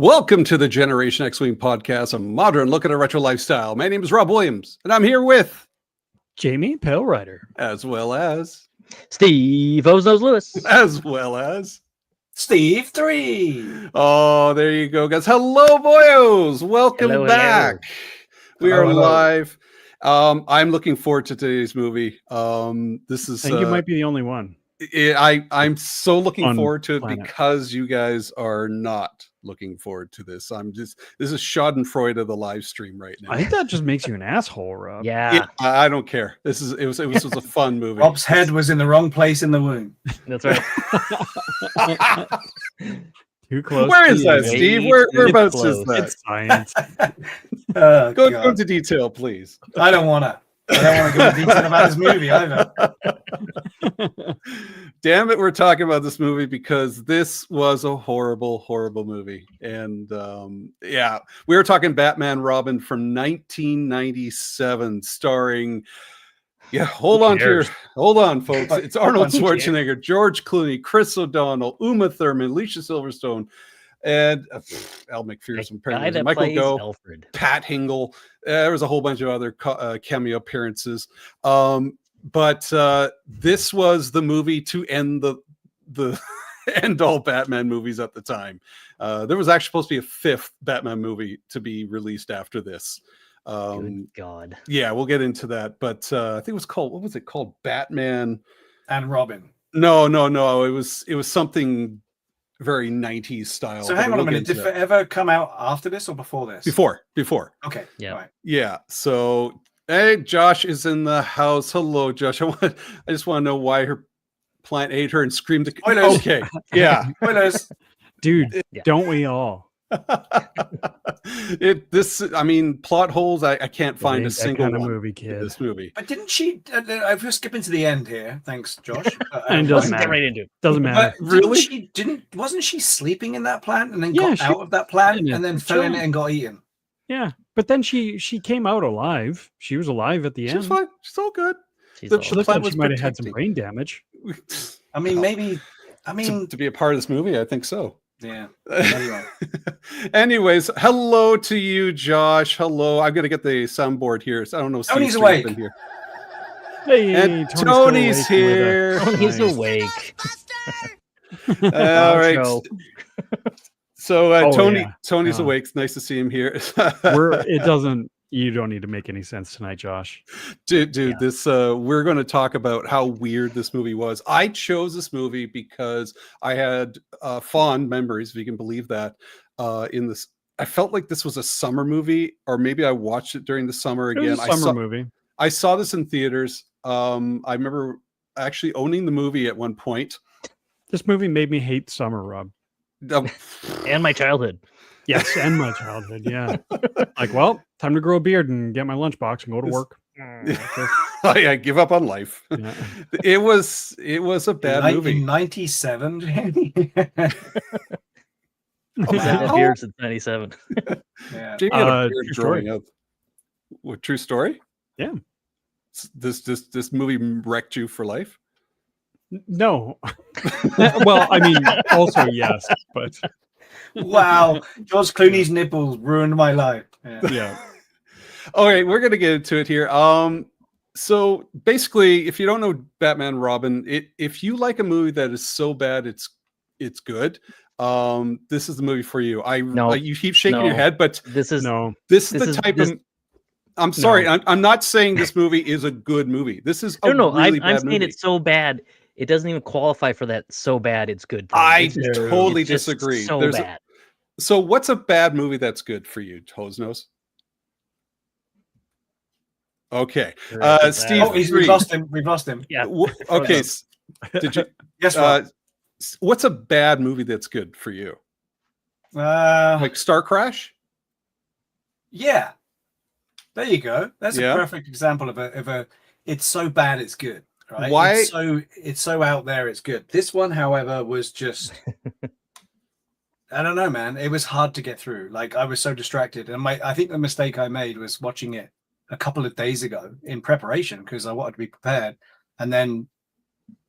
Welcome to the Generation X-Wing podcast, a modern look at a retro lifestyle. My name is Rob Williams, and I'm here with Jamie Pale Rider, as well as Steve Ozos Lewis, Steve 3. Oh, there you go, guys. Hello, boyos. Welcome back. We are live. I'm looking forward to today's movie. This is. I think you might be the only one. I'm so looking forward to it planet. because you guys are not looking forward to this. This is Schadenfreude of the live stream right now. I think that just makes you an asshole, Rob. Yeah, I don't care. It was a fun movie. Rob's head was in the wrong place in the womb. that's right. Too close. Where to is you, that, mate. Steve? Whereabouts is close. that? It's science. Go into detail, please. I don't want to go into detail about this movie either. Damn it, we're talking about this movie because this was a horrible, horrible movie. And we were talking Batman Robin from 1997, starring. Yeah, hold on, folks. It's Arnold Schwarzenegger, George Clooney, Chris O'Donnell, Uma Thurman, Alicia Silverstone, and Al McPherson, Michael Gough, Alfred. Pat Hingle. There was a whole bunch of other cameo appearances. But this was the movie to end the end all Batman movies at the time. There was actually supposed to be a fifth Batman movie to be released after this. Good God. Yeah, we'll get into that. But I think it was called, what was it called? Batman And Robin. No. It was something very 90s style. So hang on a minute. Did Forever come out after this or before this? Before. Okay. Yeah. Right. Yeah. So, hey, Josh is in the house. Hello, Josh. I just want to know why her plant ate her and screamed. Spoilers. Okay. Yeah. Spoilers. Dude, Yeah. don't we all? Plot holes. I can't find a That single kind of one movie, in kid. this movie. But didn't she? I've just skipping to the end here. Thanks, Josh. And it doesn't Let's matter. get right into it. Doesn't matter. But Really? Wasn't she sleeping in that plant and then Yeah, got she out of that plant was and then chilling. fell in it and got eaten? Yeah, but then she came out alive. She was alive at the She end. was fine. She's all good. She's The- all- She looked plant like was she might have had some protecting. brain damage. I mean, maybe. I mean, To be a part of this movie, I think so. yeah. Anyway. Anyways, hello to you, Josh. Hello. I'm gonna get the soundboard here. So I don't know. Tony's Steve's awake. been here. Hey, And still Tony's awake with here. us. He's Nice. awake. All right. Show. So Oh, Tony's yeah. awake. It's nice to see him here. You don't need to make any sense tonight, Josh. Dude, Yeah. this we're going to talk about how weird this movie was. I chose this movie because I had fond memories, if you can believe that. In this, I felt like this was a summer movie, or maybe I watched it during the summer It again. was a summer movie. I saw this in theaters. I remember actually owning the movie at one point. This movie made me hate summer, Rob. And my childhood. Yes, and my childhood. Yeah. Like, well, time to grow a beard and get my lunchbox and go to This- work. I give up on life. Yeah. It was a bad movie. In 97. He's had that beard since 97. Yeah. Jamie had a beard True story. growing up. What, true story? Yeah. This movie wrecked you for life. No. Well, I mean, also yes, but Wow. George Clooney's nipples ruined my life. Yeah. yeah. All right, we're gonna get into it here. So basically, if you don't know Batman Robin, if you like a movie that is so bad it's good, this is the movie for you. No. You keep shaking your No. head, but This is No. this is This the is- type this- of. I'm sorry, No. I'm not saying this movie is a good movie. This is a no. really I'm bad saying movie. it's so bad. It doesn't even qualify for that. So bad, it's good. thing. I It's just- totally it's just disagree. So There's a- bad. So what's a bad movie that's good for you, Toesnose? Okay, Steve. Oh, we've lost him. We've lost him. Yeah. Okay, did you? Yes, Rob. What's a bad movie that's good for you? Like Star Crash? Yeah. There you go. That's Yeah. a perfect example of a. It's so bad, it's good. Right? Why- It's so out there, it's good. This one, however, was just. I don't know, man. It was hard to get through. Like I was so distracted, and I think the mistake I made was watching it a couple of days ago in preparation because I wanted to be prepared, and then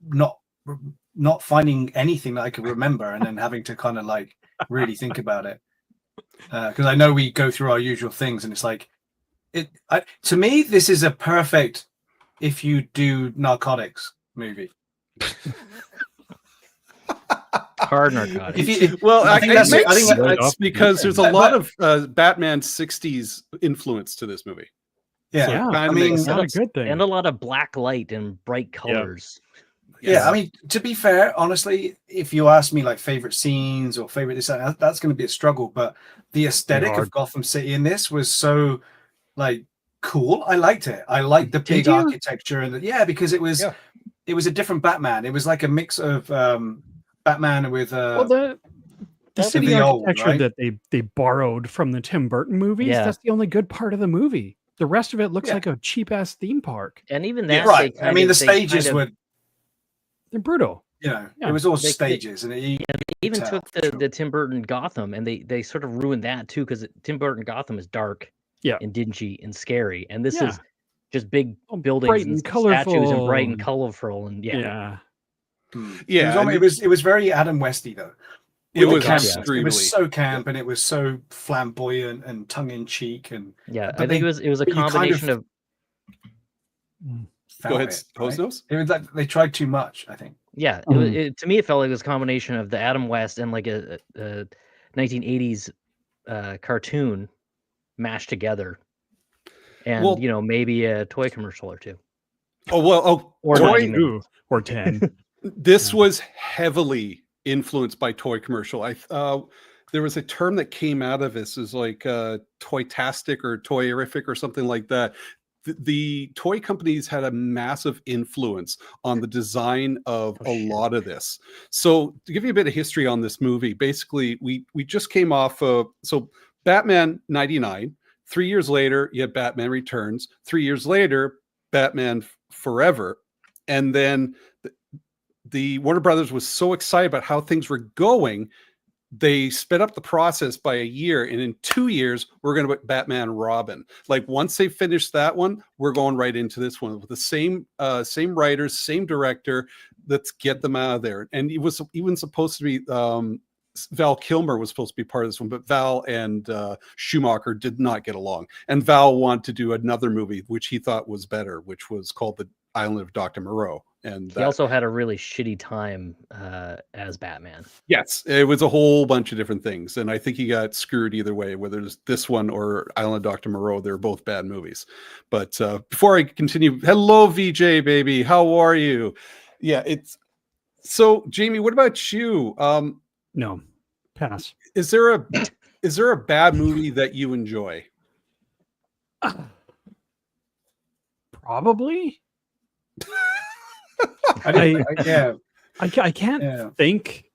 not finding anything that I could remember, and then having to kind of like really think about it. because I know we go through our usual things, and it's like to me, this is a perfect if you do narcotics movie. Hard narcotics. Well, I think it that's- makes I think sense that's- because there's a But- lot of Batman 60s influence to this movie. Yeah, So it Yeah, kinda I makes mean, It's not a sense. good thing. And a lot of black light and bright colors. yeah. I mean, to be fair, honestly, if you ask me like favorite scenes or favorite this, that's going to be a struggle. But the aesthetic hard. of Gotham City in this was so like cool. I liked it. I liked the Did big you? architecture and because it was a different Batman. It was like a mix of Batman with Well, the That's city the old, architecture right? that they borrowed from the Tim Burton movies, Yeah. that's the only good part of the movie. The rest of it looks Yeah. like a cheap ass theme park. And even Yeah. that, right. they I mean, the they kind stages of- were, They're brutal. yeah, Yeah. it was all They- stages, and they even tell, took for the, sure. the Tim Burton Gotham and they sort of ruined that too, because Tim Burton Gotham is dark, Yeah. and dingy and scary, and this Yeah. is just big Oh, buildings bright and and statues and colorful bright and and- colorful and Yeah. Yeah, and it was very Adam Westy though. It With the was camp. extremely. It was so camp, and it was so flamboyant and tongue in cheek, and yeah. But I think they- it was a but you kind combination of- of Go ahead, it, Hose right? Nose. It was like they tried too much, I think. yeah. To me, it felt like it was a combination of the Adam West and like a 1980s cartoon mashed together, and Well- maybe a toy commercial or two. Oh well. Oh, Or toy- 90 minutes. Ooh, or 10. This was heavily influenced by toy commercial. There was a term that came out of this is like toy-tastic or toyerific or something like that. The toy companies had a massive influence on the design of Oh, a shit. lot of this. So to give you a bit of history on this movie, basically we just came off of Batman 99. 3 years later, you had Batman Returns. 3 years later, Batman Forever. And then the Warner Brothers was so excited about how things were going, they sped up the process by a year, and in 2 years we're going to put Batman and Robin. Like once they finish that one, we're going right into this one with the same writers, same director. Let's get them out of there. And it was even supposed to be Val Kilmer was supposed to be part of this one, but Val and Schumacher did not get along, and Val wanted to do another movie which he thought was better, which was called The Island of Dr. Moreau. And He also had a really shitty time as Batman. yes, it was a whole bunch of different things, and I think he got screwed either way, whether it's this one or Island of Dr. Moreau. They're both bad movies. But before I continue, hello VJ baby, how are you? Yeah, it's so Jamie. What about you? No, pass. Is there a bad movie that you enjoy? Probably. Yeah, I can't Yeah. think.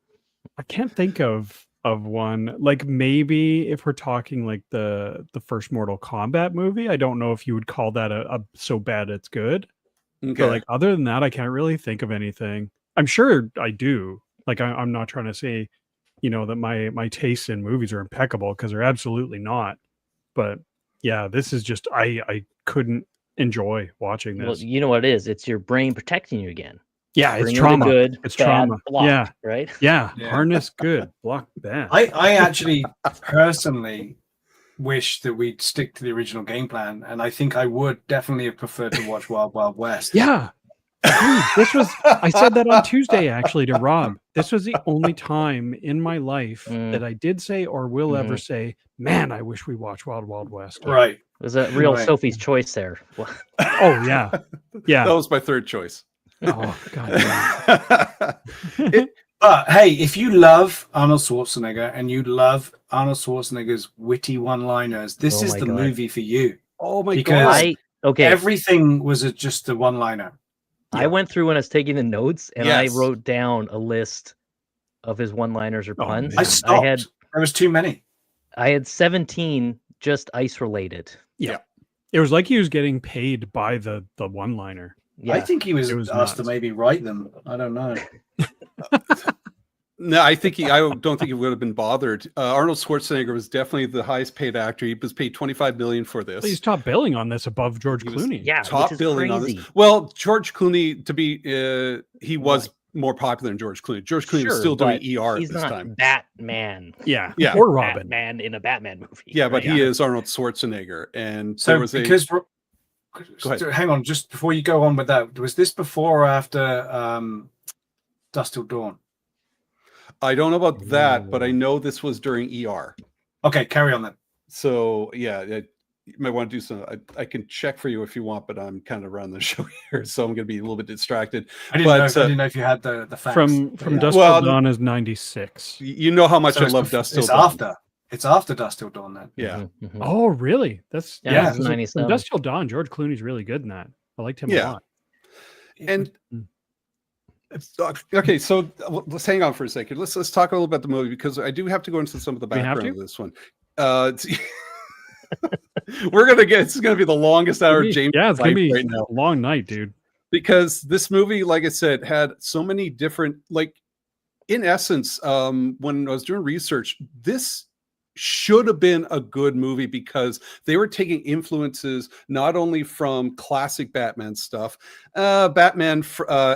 I can't think of one. Like maybe if we're talking like the first Mortal Kombat movie, I don't know if you would call that a so bad it's good. Okay. But like other than that, I can't really think of anything. I'm sure I do. Like I'm not trying to say, that my tastes in movies are impeccable, because they're absolutely not. But yeah, this is just I couldn't enjoy watching Well, this. you know what it is? It's your brain protecting you again. Yeah, it's Bring in the trauma. Good, It's bad, trauma. block, Yeah. right. Yeah, Yeah. harness good, block bad. I actually personally wish that we'd stick to the original game plan, and I think I would definitely have preferred to watch Wild Wild West. Yeah. Dude, I said that on Tuesday actually to Rob. This was the only time in my life Mm. that I did say or will ever Mhm. say, man, I wish we watched Wild Wild West. Right. It was a real Right. Sophie's choice there. Oh yeah. Yeah. That was my third choice. Oh god. Yeah. But hey, if you love Arnold Schwarzenegger and you love Arnold Schwarzenegger's witty one-liners, this Oh is my the God. movie for you. Oh my Because god. Everything was just a one-liner. I went through when I was taking the notes and Yes. I wrote down a list of his one-liners or Oh, puns. man. I I stopped. had There was too many. I had 17 just ice related. It was like he was getting paid by the one liner. Yeah. I think he was, It was asked to nuts. maybe write them. I don't know. No, I don't think he would have been bothered. Arnold Schwarzenegger was definitely the highest paid actor. He was paid $25 million for this. He's top billing on this above George He was Clooney. yeah, top which is billing on crazy. this. Well, George Clooney, he was more popular than George Clooney. George Clooney was Sure, still doing but ER at he's this not time. Batman. Yeah, Yeah. or Robin. Batman in a Batman movie. Yeah, but right? he is Arnold Schwarzenegger, and So there was because Go ahead. so hang on, just before you go on with that, was this before or after Dusk Till Dawn? I don't know about that, but I know this was during ER. Okay, carry on then. So yeah, you might want to do some. I can check for you if you want, but I'm kind of running the show here, so I'm going to be a little bit distracted. I didn't know if you had the facts. From Yeah. Dusk Well, Till Dawn is 96. You know how much So I it's love bef- Dusk Till It's Dawn. after Dusk Till Dawn then. Yeah, Mhm, mhm. Oh, really? That's Yeah, it's From 97. Dusk Till Dawn, George Clooney's really good in that. I liked him a Yeah. lot. and Mm. okay, so let's hang on for a second. Let's talk a little about the movie because I do have to go into some of the We have background to? of this one. We're gonna get. This is gonna be the longest hour of James. Yeah, it's gonna life be right now a long night, dude. because this movie, like I said, had so many different. Like, in essence, when I was doing research, this should have been a good movie because they were taking influences not only from classic Batman stuff, Batman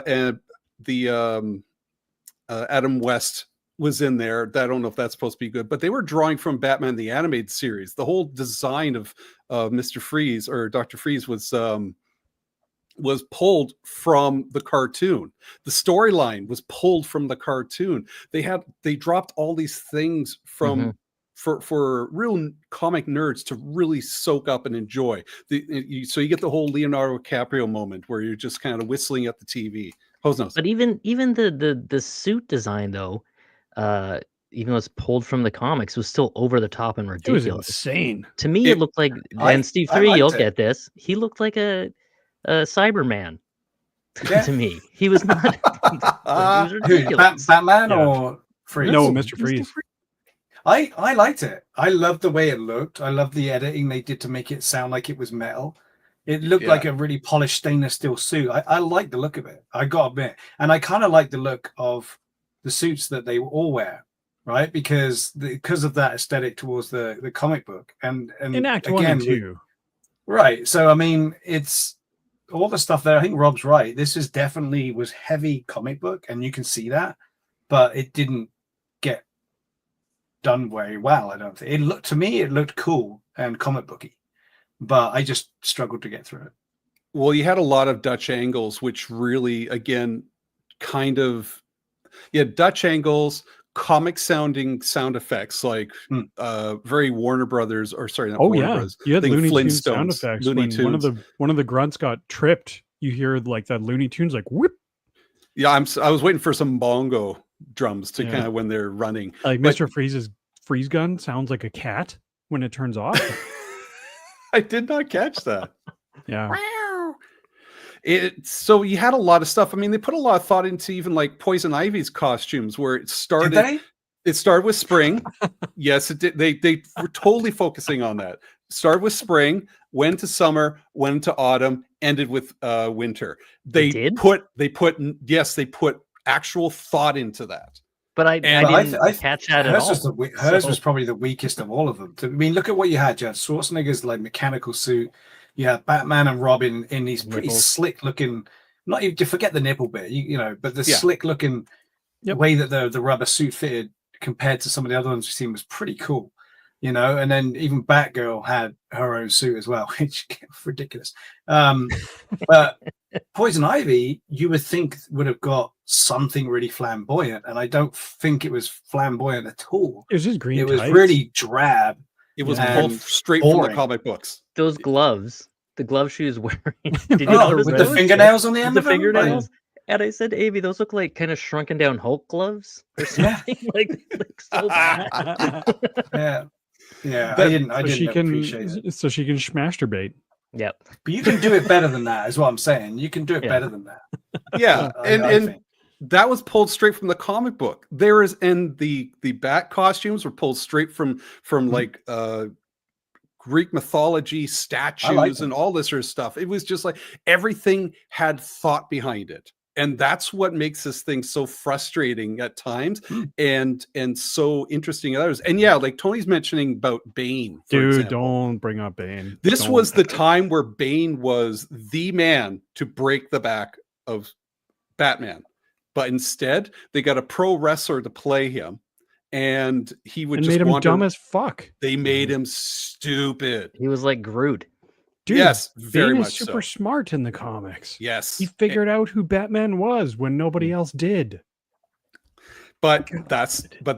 and the Adam West was in there. I don't know if that's supposed to be good, but they were drawing from Batman the animated series. The whole design of Mr. Freeze or Dr. Freeze was pulled from the cartoon. The storyline was pulled from the cartoon. They dropped all these things from for real comic nerds to really soak up and enjoy. So you get the whole Leonardo DiCaprio moment where you're just kind of whistling at the TV. Hose nose. But even the suit design though, even though it's pulled from the comics, was still over the top and It was ridiculous. insane. To me, it looked like, and Steve I 3, liked you'll it. get this. He looked like a Cyberman. Yeah. To me, he was not. It was Who, ridiculous. Batman Yeah. or Freeze? No, Mr. Freeze. I liked it. I loved the way it looked. I loved the editing they did to make it sound like it was metal. It looked Yeah. like a really polished stainless steel suit. I like the look of it. I gotta admit, and I kind of like the look of the suits that they all wear, right? Because of that aesthetic towards the comic book and In Act 1 and 2. right. So I mean, it's all the stuff there. I think Rob's right. This was heavy comic book, and you can see that, but it didn't get done very well. I don't think it looked cool and comic booky, but I just struggled to get through it. Well, you had a lot of Dutch angles, which really, again, kind of, Dutch angles, comic sounding sound effects, like very Warner Brothers, or sorry, not Oh Warner yeah, Brothers. you had I think Looney Tunes sound Flintstones, effects. Looney When Tunes. one of the grunts got tripped, you hear like that Looney Tunes like whoop. Yeah, I was waiting for some bongo drums to Yeah. kind of when they're running. Like But- Mr. Freeze's freeze gun sounds like a cat when it turns off. I did not catch that. Yeah. So you had a lot of stuff. I mean, they put a lot of thought into even like Poison Ivy's costumes, where it Did started. they? It started with spring. Yes, it did. They were totally focusing on that. Started with spring, went to summer, went to autumn, ended with winter. They did? They put actual thought into that. But I didn't catch that at all. Hers So- was probably the weakest of all of them. I mean, look at what you had. You had Schwarzenegger's like mechanical suit. You had Batman and Robin in these pretty Nipples. slick looking. Not even to forget the nipple bit, but the Yeah. slick looking Yep. way that the rubber suit fitted compared to some of the other ones we've seen was pretty cool. And then even Batgirl had her own suit as well, which was ridiculous. But Poison Ivy, you would think would have got something really flamboyant, and I don't think it was flamboyant at all. It was just green. It was tights. really drab. It was And pulled straight from the boring. comic books. Those gloves, the glove she was wearing. Did you Oh, notice with the those? fingernails on the end The of them? fingernails. And I said, Avi, those look like kind of shrunken down Hulk gloves or Yeah. something. like so bad. Yeah. Yeah. But- I didn't appreciate it. so she can masturbate. Yep. But you can do it better than that, is what I'm saying. You can do it Yeah. better than that. Yeah, I and think. that was pulled straight from the comic book. There is, and the bat costumes were pulled straight from like Greek mythology, statues, and all this sort of stuff. It was just like everything had thought behind it, and that's what makes this thing so frustrating at times, and so interesting at others. And yeah, like Tony's mentioning about Bane, for Dude, example. don't bring up Bane. This Don't. was the time where Bane was the man to break the back of Batman. but instead they got a pro wrestler to play him, and he would And just made him want dumb to, as fuck. they made him stupid. He was like Groot. Dude, Yes, very Bane much is super so. smart in the comics. Yes, He figured out who Batman was when nobody else did. but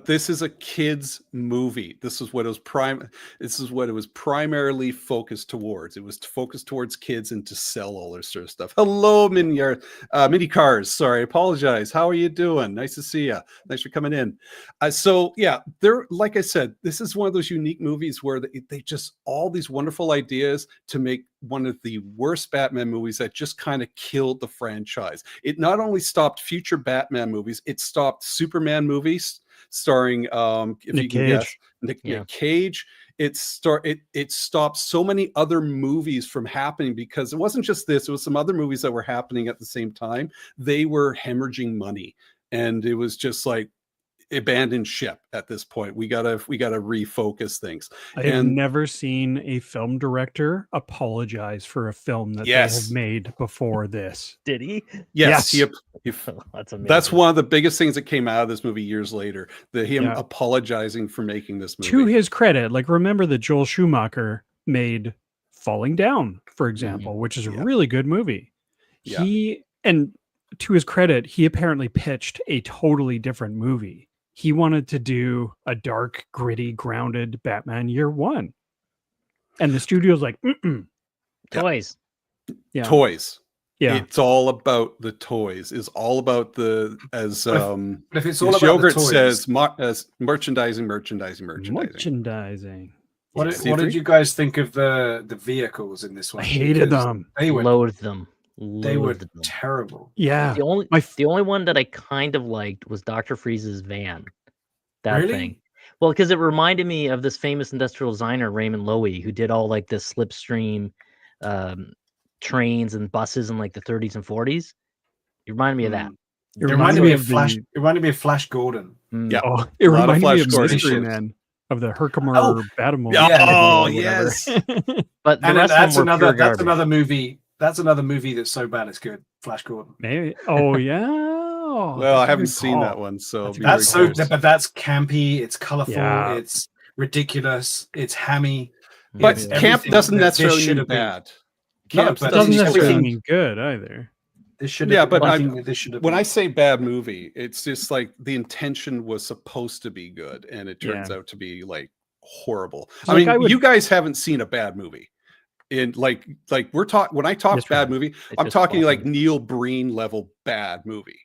this is a kids movie. This is what it was primarily focused towards. It was focused towards kids and to sell all this sort of stuff. Hello, Mini Cars. Sorry, I apologize. How are you doing? Nice to see you. Thanks for coming in. So yeah, like I said, this is one of those unique movies where they just all these wonderful ideas to make one of the worst Batman movies that just kind of killed the franchise. It not only stopped future Batman movies, it stopped Superman movies starring if Nick you can guess, Cage. Nick Cage. It stopped so many other movies from happening, because it wasn't just this, it was some other movies that were happening at the same time. They were hemorrhaging money, and it was just like abandoned ship at this point. We gotta refocus things. I have And- never seen a film director apologize for a film that they Yes. have made before this. Did he? Yes, Yes. That's amazing. that's one of the biggest things that came out of this movie years later. Him Yeah. apologizing for making this movie. To his credit, like remember that Joel Schumacher made Falling Down, for example, which is a Yeah. really good movie. Yeah. And to his credit, he apparently pitched a totally different movie. He wanted to do a dark, gritty, grounded Batman Year One. And the studio's like, mm-mm. Toys. Yeah. Toys. Yeah. It's all about the toys. Is all about the as But if it's all as about Yogurt the toys, says, as merchandising. Merchandising. what Yeah. did, what did you guys think of the vehicles in this one? I hated Because them. They were Loathed them. they were Loathed them. terrible. Yeah. The only My f- the only one that I kind of liked was Dr. Freeze's van. That Really? thing. Well, because it reminded me of this famous industrial designer, Raymond Loewy, who did all like the slipstream trains and buses in like the 30s and 40s. It reminded me of that. It It reminded me of the- Flash. It reminded me of Flash Gordon. Mm. Yeah. Oh, it A lot of reminded me Flash of Gordon Mystery shit. Man of the Herkimer Oh, Batmobile. Yeah. Oh, or whatever. yes. But the And rest that's of them were pure that's garbage. another movie. That's another movie that's so bad it's good. Flash Gordon. Maybe. Oh yeah. Well, I that's a haven't good seen that call. one, so That's be very That's so, curious. but that's campy. It's colorful. Yeah. It's ridiculous. It's hammy. But It's camp everything doesn't that this necessarily should mean have been. bad. No, Camp but It doesn't it's necessarily everything- mean good either. This should Yeah, have. but this should have. When been. I say bad movie, it's just like the intention was supposed to be good, and it turns Yeah. out to be like horrible. So, I like, mean, I would- you guys haven't seen a bad movie. In like we're talking when I talk That's bad right. movie, It's I'm just talking like awesome. Neil Breen level bad movie.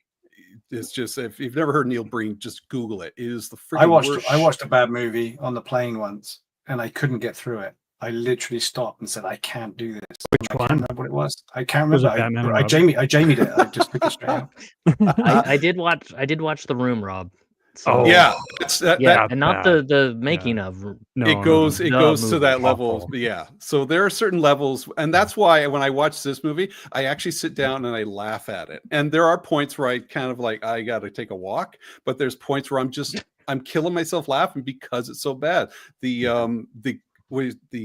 It's just, if you've never heard Neil Breen, just Google it. It is the freaking I watched worst. I watched a bad movie on the plane once, and I couldn't get through it. I literally stopped and said, "I can't do this." Which I can't one? remember what it was. I can't Was it remember. Batman and I Robin? Jamie'd it. I just took it straight out. I did watch The Room, Rob. So, Oh, Yeah, that's that. yeah, that and not bad. the making of. No, it goes The to movie. that level. Awful. Yeah, so there are certain levels, and that's why when I watch this movie, I actually sit down and I laugh at it. And there are points where I kind of like, I got to take a walk, but there's points where I'm killing myself laughing because it's so bad. What do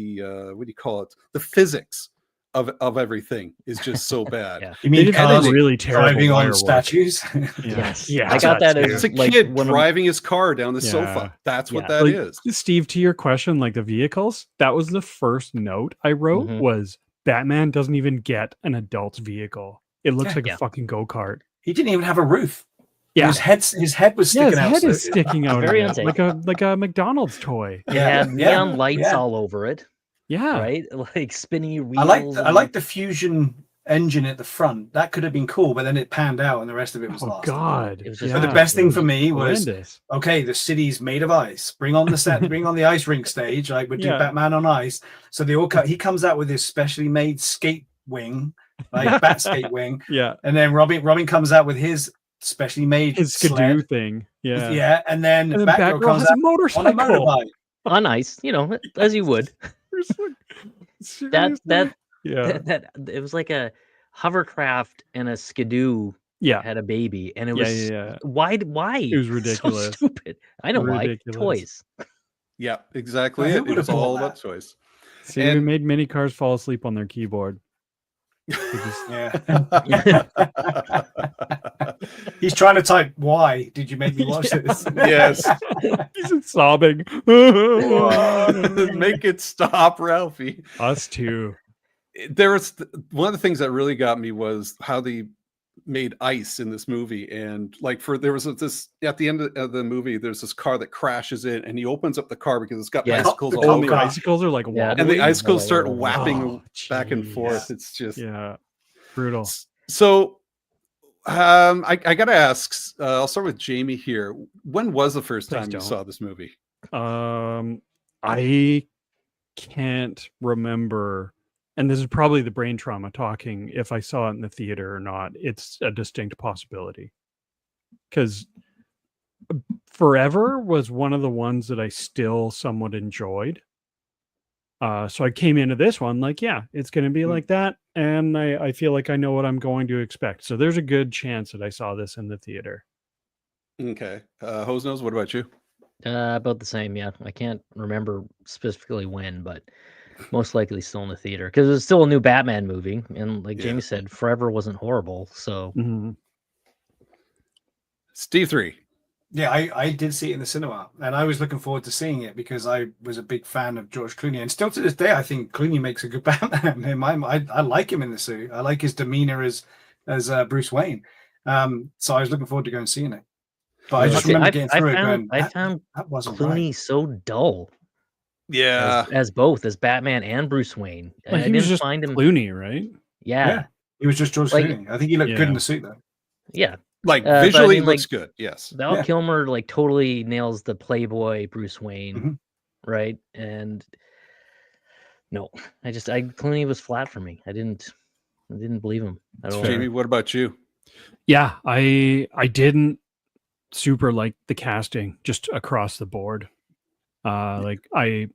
you call it? The physics of everything is just so bad. Yeah. You They mean did cars really terrible driving wire on work. statues? Yeah. Yes. Yeah, I got that too. as It's a like kid one of driving his car down the Yeah. sofa. That's what Yeah. that Like, is. Steve, to your question, like the vehicles, that was the first note I wrote Mhm. was Batman doesn't even get an adult's vehicle. It looks Yeah. like Yeah. a fucking go-kart. He didn't even have a roof. Yeah. His head was Yeah, sticking his out. head so- is sticking out Very of it, unsafe. like a McDonald's toy. It had yeah, neon lights yeah. all over it, Yeah. right? Like spinny wheels. I like the fusion engine at the front. That could have been cool, but then it panned out and the rest of it was Oh lost. God. It was just- But the Yeah. best thing for me was Horrendous. okay, the city's made of ice. Bring on the set, bring on the ice rink stage, like we do Yeah. Batman on ice. So they all he comes out with his specially made skate wing, like bat skate wing, Yeah. and then Robin comes out with his specially made His skidoo sled. thing. Yeah. Yeah, and then, And then Batgirl Batgirl comes has a out on a motorcycle. motorbike. on ice, as you would. That Yeah. that it was like a hovercraft and a skidoo Yeah. had a baby, and it Yeah. was Yeah. why? It was ridiculous. So stupid. I know Ridiculous. why. Toys. Yeah, exactly. Who It would was have bought all that? about choice. See, we And- made many cars fall asleep on their keyboard. Yeah. He's trying to type, why did you make me watch this? Yes. He's sobbing. Make it stop, Ralphie. Us too. There was one of the things that really got me was how they made ice in this movie, and like there was this at the end of the movie, there's this car that crashes in, and he opens up the car because it's got Yeah. icicles The all And the over it. icicles are like Yeah. And the wobbly. icicles start Oh, whapping back and jeez. forth. It's just Yeah, brutal. so. I gotta ask. I'll start with Jamie here. When was the first Please time you don't. saw this movie? I can't remember, and this is probably the brain trauma talking, if I saw it in the theater or not. It's a distinct possibility, because Forever was one of the ones that I still somewhat enjoyed. So I came into this one like, yeah, it's going to be like that, and I feel like I know what I'm going to expect. So there's a good chance that I saw this in the theater. Okay, Hose Nose, what about you? About the same, yeah. I can't remember specifically when, but most likely still in the theater because it was still a new Batman movie, and like Yeah. Jamie said, Forever wasn't horrible. So Mhm. Steve 3. Yeah, I did see it in the cinema, and I was looking forward to seeing it because I was a big fan of George Clooney, and still to this day, I think Clooney makes a good Batman. I like him in the suit. I like his demeanor as Bruce Wayne. So I was looking forward to going and seeing it. But I just Okay, remember getting through it. found Going, I found that wasn't Clooney right. so dull Yeah, as both as Batman and Bruce Wayne. Well, I he was didn't just find him. Clooney, right? Yeah, Yeah, he was just George Like- Clooney. I think he looked good Yeah. in the suit though. yeah. like but I visually mean, looks like, good. Yes. Val Yeah. Kilmer like totally nails the Playboy Bruce Wayne, Mhm. right? And no, Clooney was flat for me. I didn't believe him at all. Jamie, what about you? Yeah, I didn't super like the casting just across the board. Like I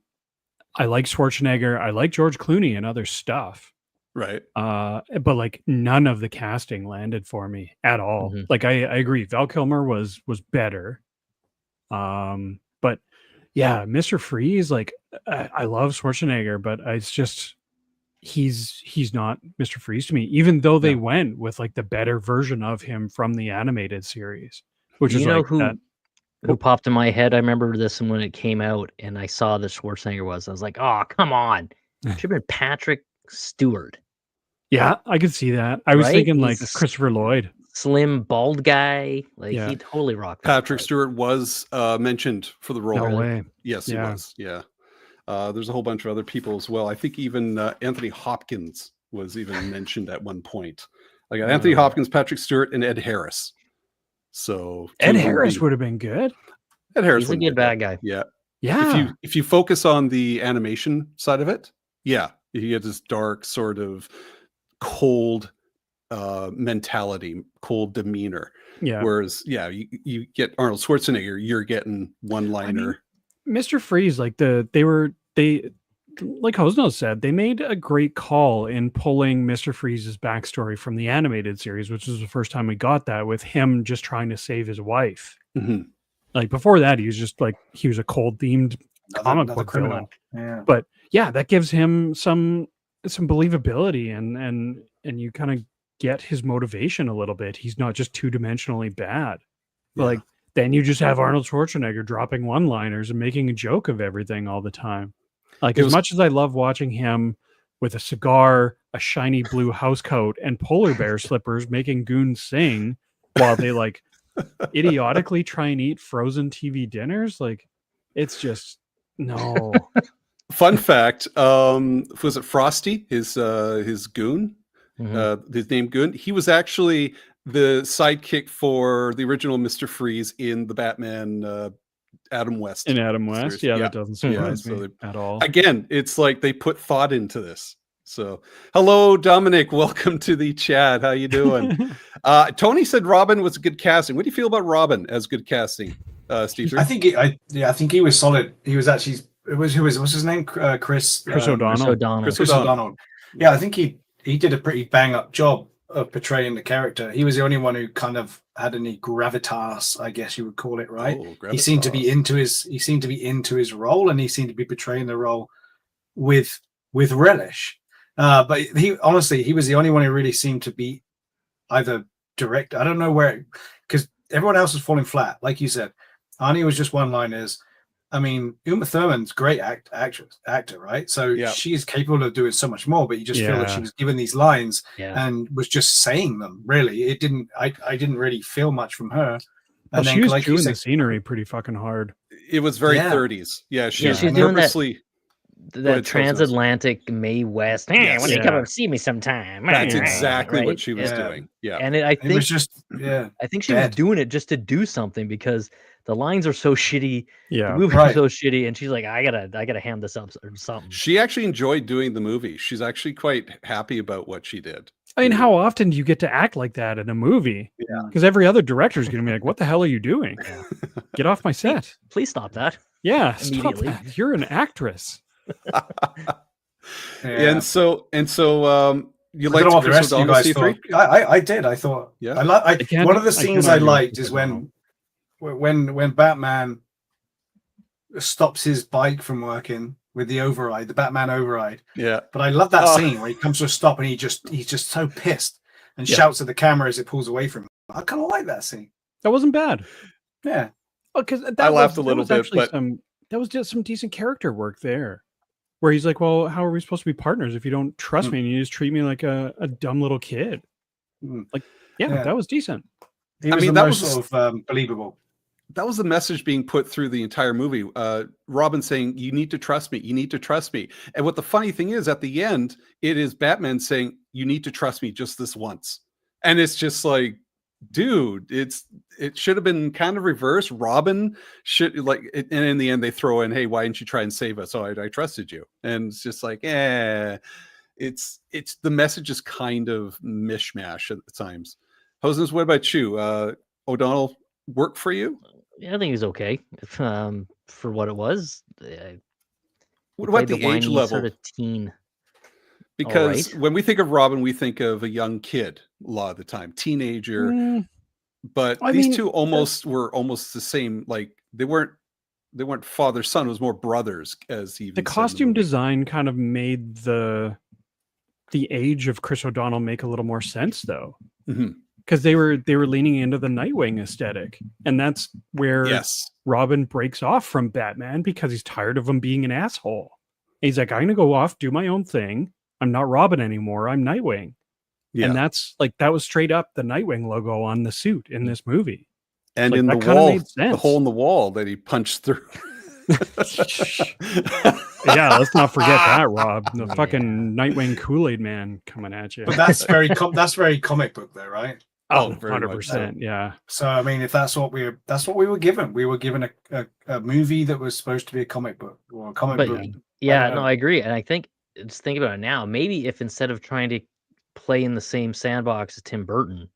like Schwarzenegger, I like George Clooney and other stuff. Right. But like none of the casting landed for me at all. Mhm. Like I agree, Val Kilmer was better. But yeah, Mr. Freeze, like I love Schwarzenegger, but it's just he's not Mr. Freeze to me, even though they went with like the better version of him from the animated series, which You is know like who that. who popped in my head? I remember this when it came out, and I saw that Schwarzenegger was. I was like, oh, come on! Should have been Patrick Stewart, Yeah, I could see that. I was Right? thinking He's like a s- Christopher Lloyd. slim, bald guy. Like Yeah. he totally rocked. that Patrick part. Stewart was mentioned for the role. No really? way. Yes, Yeah. he was. Yeah. There's a whole bunch of other people as well. I think even Anthony Hopkins was even mentioned at one point. Like Anthony Oh. Hopkins, Patrick Stewart, and Ed Harris. So Ed two Harris lead- would have been good. Ed Harris He's a wouldn't good be bad bad. guy. Yeah. Yeah. If you focus on the animation side of it, yeah, he had this dark sort of cold mentality, cold demeanor. Yeah. Whereas, yeah, you get Arnold Schwarzenegger, you're getting one liner. Mr. Freeze, like they like Hosno said, they made a great call in pulling Mr. Freeze's backstory from the animated series, which was the first time we got that with him just trying to save his wife. Mhm. Like before that, he was just like he was a cold themed comic Another book criminal. villain. Yeah. Yeah, that gives him some believability and you kind of get his motivation a little bit. He's not just two-dimensionally bad. But Yeah. like then you just have Arnold Schwarzenegger dropping one-liners and making a joke of everything all the time. Like It as was- much as I love watching him with a cigar, a shiny blue house coat, and polar bear slippers making goons sing while they like idiotically try and eat frozen TV dinners, like it's just no. Fun fact, was it Frosty, his goon? Mhm. His name Goon. He was actually the sidekick for the original Mr. Freeze in the Batman Adam West. In Adam West, series. yeah, that doesn't Yeah, surprise so me at all. Again, it's like they put thought into this. So, hello, Dominic. Welcome to the chat. How you doing? Tony said Robin was a good casting. What do you feel about Robin as good casting, Steve? I think I think he was solid. He was actually what's his name? Chris Chris Chris O'Donnell. O'Donnell. Chris Chris O'Donnell. O'Donnell. Yeah, I think he did a pretty bang up job of portraying the character. He was the only one who kind of had any gravitas, I guess you would call it, right? Oh, He seemed to be into his role, and he seemed to be portraying the role with relish. But he honestly, he was the only one who really seemed to be either direct. I don't know where, because everyone else was falling flat. Like you said, Arnie was just one-liners. I mean, Uma Thurman's great actor, right? So Yeah. she's capable of doing so much more, but you just feel that Yeah. she was given these lines Yeah. and was just saying them. Really, it didn't. I didn't really feel much from her. Well, And she then, was like you chewing said, the scenery pretty fucking hard. It was very Yeah. 30s. Yeah, she Yeah, was she's doing that- purposely. That ahead, Cosmos. transatlantic May West. Hey, Yes. when you come Yeah. and see me sometime. That's right? exactly what she was Yeah. doing. Yeah. And I it think was just I think she was dead. doing it just to do something because the lines are so shitty, the Yeah. movies Right. are so shitty, and she's like, I gotta hand this up or something. She actually enjoyed doing the movie. She's actually quite happy about what she did. I mean, how often do you get to act like that in a movie? Yeah. Because every other director is going to be like, "What the hell are you doing? Get off my set!" Please stop that. Yeah, stop Immediately. that. You're an actress. Yeah. And so you I don't liked know what the Chris rest of you O'Donnell guys C3? thought. I did. I thought. Yeah. One of the scenes I argue with liked Chris is O'Donnell. when Batman stops his bike from working with the override, the Batman override. Yeah. But I love that Oh. scene where he comes to a stop and he's just so pissed and Yeah. shouts at the camera as it pulls away from him. I kind of like that scene. That wasn't bad. Yeah. Because I laughed a little bit, but- that was just some decent character work there. Where he's like, "Well, how are we supposed to be partners if you don't trust me and you just treat me like a dumb little kid?" Mm. Like, yeah, Yeah. that was decent. He I was mean, the that most was- sort of believable. That was the message being put through the entire movie. Robin saying, "You need to trust me. You need to trust me." And what the funny thing is, at the end, it is Batman saying, "You need to trust me just this once." And it's just like, dude, it should have been kind of reversed. Robin should and in the end they throw in, "Hey, why didn't you try and save us?" "Oh, I trusted you." And it's just like, it's the message is kind of mishmash at times. Hosens, what about you? O'Donnell work for you? Yeah, I think he was okay. For what it was. What about the age whiny level? Sort of teen. Because right. when we think of Robin, we think of a young kid a lot of the time, teenager. Mm, But I these mean, two were almost the same. Like they weren't father son. It was more brothers. As even the said in costume movie. design kind of made the age of Chris O'Donnell make a little more sense, though. Mhm. Because they were leaning into the Nightwing aesthetic, and that's where Yes, Robin breaks off from Batman because he's tired of him being an asshole. And he's like, "I'm gonna go off, do my own thing. I'm not Robin anymore. I'm Nightwing." yeah. And that's like that was straight up the Nightwing logo on the suit in this movie. And like, in the that kinda wall, made the sense. hole in the wall that he punched through. Yeah, let's not forget that, Rob. The Yeah. fucking Nightwing Kool-Aid man coming at you. But that's very comic book though, right? Oh, Oh, very much 100%. Yeah. So I mean, if that's what we were given. We were given a movie that was supposed to be a comic book or a comic But book. yeah, don't no, know. I agree. And I think just think about it now. Maybe if instead of trying to play in the same sandbox as Tim Burton,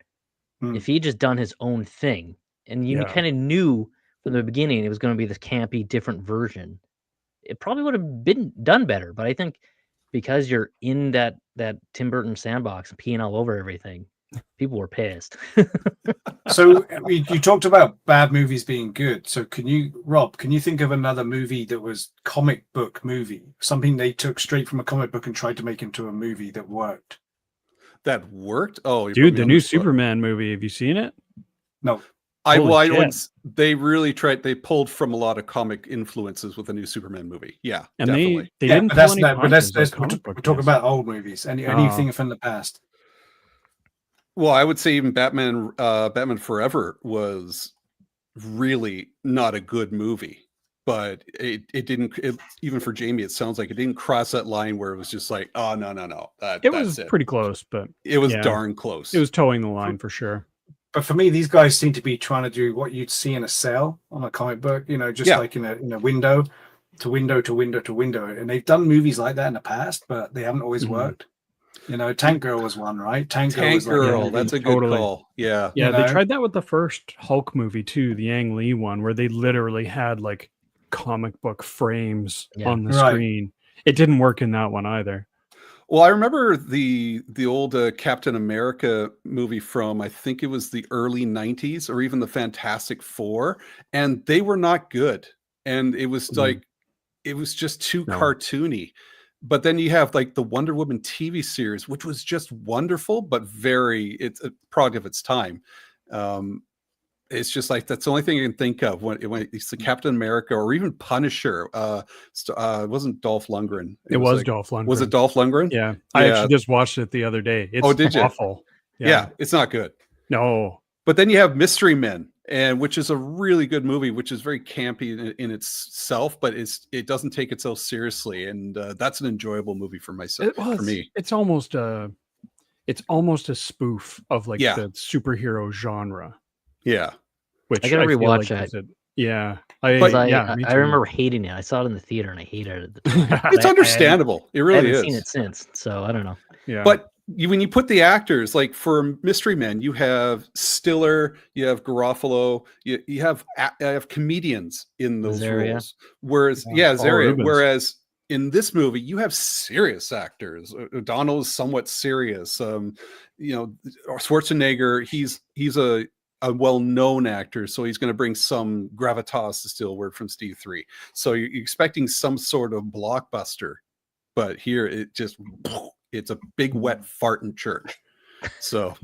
Hmm. if he just done his own thing, and you Yeah. kind of knew from the beginning it was going to be this campy, different version, it probably would have been done better. But I think because you're in that Tim Burton sandbox and peeing all over everything, people were pissed. So you talked about bad movies being good. So Rob, can you think of another movie that was comic book movie, something they took straight from a comic book and tried to make into a movie that worked? That worked. Oh, you put Dude, me the on new spot. Superman movie. Have you seen it? No. Holy shit. wouldn't they really tried. They pulled from a lot of comic influences with the new Superman movie. Yeah, And definitely. they Yeah, didn't but pull that's any no, but that's, punches like we're comic book talking does. about old movies. Anything from the past. Well, I would say even Batman Forever was really not a good movie, but it didn't. Even for Jamie, it sounds like it didn't cross that line where it was just like, oh no, It that's was pretty close, but It was yeah. darn close. it was towing the line for sure. But for me, these guys seem to be trying to do what you'd see in a sale on a comic book, just Yeah. like in a window to window to window to window. And they've done movies like that in the past, but they haven't always Mhm. worked. Tank Girl was one, right? Tank Girl Tank was like a Girl. movie. That's a good Totally. call. Yeah. Yeah, You they know? tried that with the first Hulk movie too, the Ang Lee one, where they literally had like comic book frames Yeah. on the Right. screen. It didn't work in that one either. Well, I remember the old Captain America movie from, I think it was the early 90s or even the Fantastic Four, and they were not good. And it was Mhm. like, it was just too No. cartoony. But then you have like the Wonder Woman TV series, which was just wonderful, but it's a product of its time. it's just like that's the only thing I can think of when it's the Captain America or even Punisher. It wasn't Dolph Lundgren. It was like, Dolph Lundgren. Was it Dolph Lundgren? Yeah, I Yeah. actually just watched it the other day. It's did you? awful. Yeah, it's not good. No. But then you have Mystery Men, and which is a really good movie, which is very campy in itself, but it doesn't take itself seriously, and that's an enjoyable movie for myself. For me, It's almost a spoof of like Yeah. the superhero genre. yeah. Which I gotta feel rewatch like that. is it. Yeah, Because me I too. remember hating it. I saw it in the theater and I hated it at the time. It's I- understandable. It I really haven't is. seen it since, so I don't know. Yeah, But when you put the actors, like for Mystery Men, you have Stiller, you have Garofalo, you have comedians in those Azaria. roles. Whereas, Paul Zaria. Rubens. Whereas in this movie, you have serious actors. O'Donnell is somewhat serious. Schwarzenegger, he's a well-known actor, so he's going to bring some gravitas, to steal a word from Steve 3. So you're expecting some sort of blockbuster, but here it's a big wet fart in church. So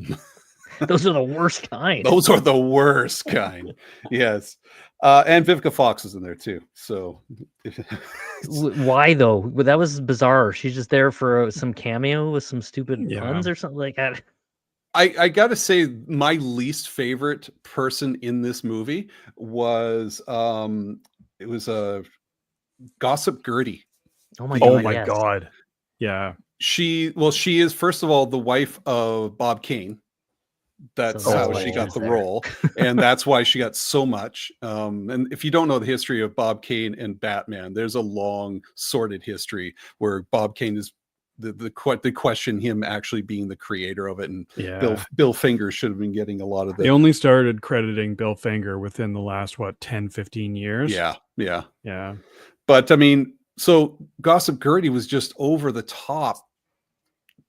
Those are the worst kind. those are the worst kind. Yes. And Vivica Fox is in there too. So Why though? Well, that was bizarre. She's just there for some cameo with some stupid Yeah. puns or something like that. I gotta say, my least favorite person in this movie was it was a Gossip Gertie. Oh my god! oh my yes. god, yeah. She is first of all the wife of Bob Kane. That's So that's how why she she got was the there. role, and that's why she got so much. And if you don't know the history of Bob Kane and Batman, there's a long, sordid history where Bob Kane is the question him actually being the creator of it, and Yeah. Bill Finger should have been getting a lot of They the only started crediting Bill Finger within the last 10, 15 years. yeah. Yeah. But I mean, so Gossip Gertie was just over the top.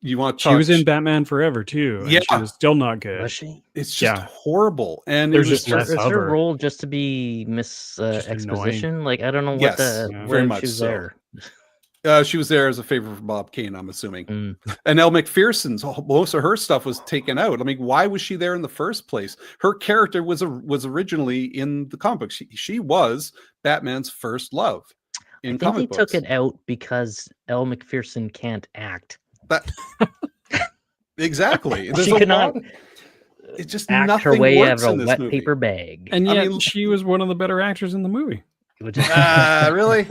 You want to She was in Batman Forever too. And Yeah. she was still not good. Was she? It's just Yeah. horrible, and There's it was just less Is of her her. role just to be Miss Just annoying. Exposition? Like I don't know what Yes, the yeah. very when much she was so. there. She was there as a favor for Bob Kane, I'm assuming. Mm. And Elle McPherson's most of her stuff was taken out. I mean, why was she there in the first place? Her character was originally in the comic book. She was Batman's first love in I think comic they books. took it out because Elle McPherson can't act. That exactly. There's She a could not lot. It's just Act nothing her way out works of in a this wet movie. paper bag. And I yet mean- she was one of the better actors in the movie. Which is Really?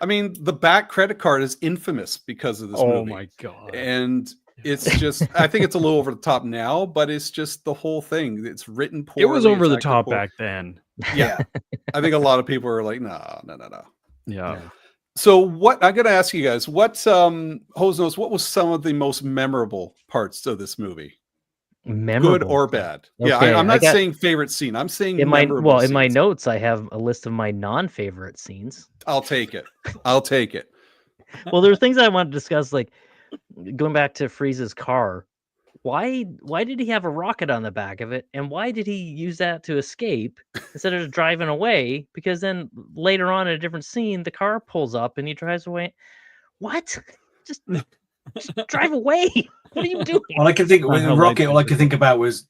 I mean, the back credit card is infamous because of this Oh movie. my god. And it's just, I think it's a little over the top now, but it's just the whole thing. It's written poorly. It was over it's the acted top poor- back then. Yeah. I think a lot of people are like, no. Yeah. So what I'm going to ask you guys, what Hose, what was some of the most memorable parts of this movie? memorable. Good or bad? Yeah, Okay, I'm I not got- saying favorite scene. I'm saying In my memorable in my scenes. notes, I have a list of my non-favorite scenes. I'll take it. I'll take it. Well, there are things I want to discuss, like going back to Frieza's car. Why did he have a rocket on the back of it, and why did he use that to escape instead of just driving away? Because then later on in a different scene, the car pulls up and he drives away. What? Just drive away! What are you doing? All I can think Not with how Rocket, light all I they could think about was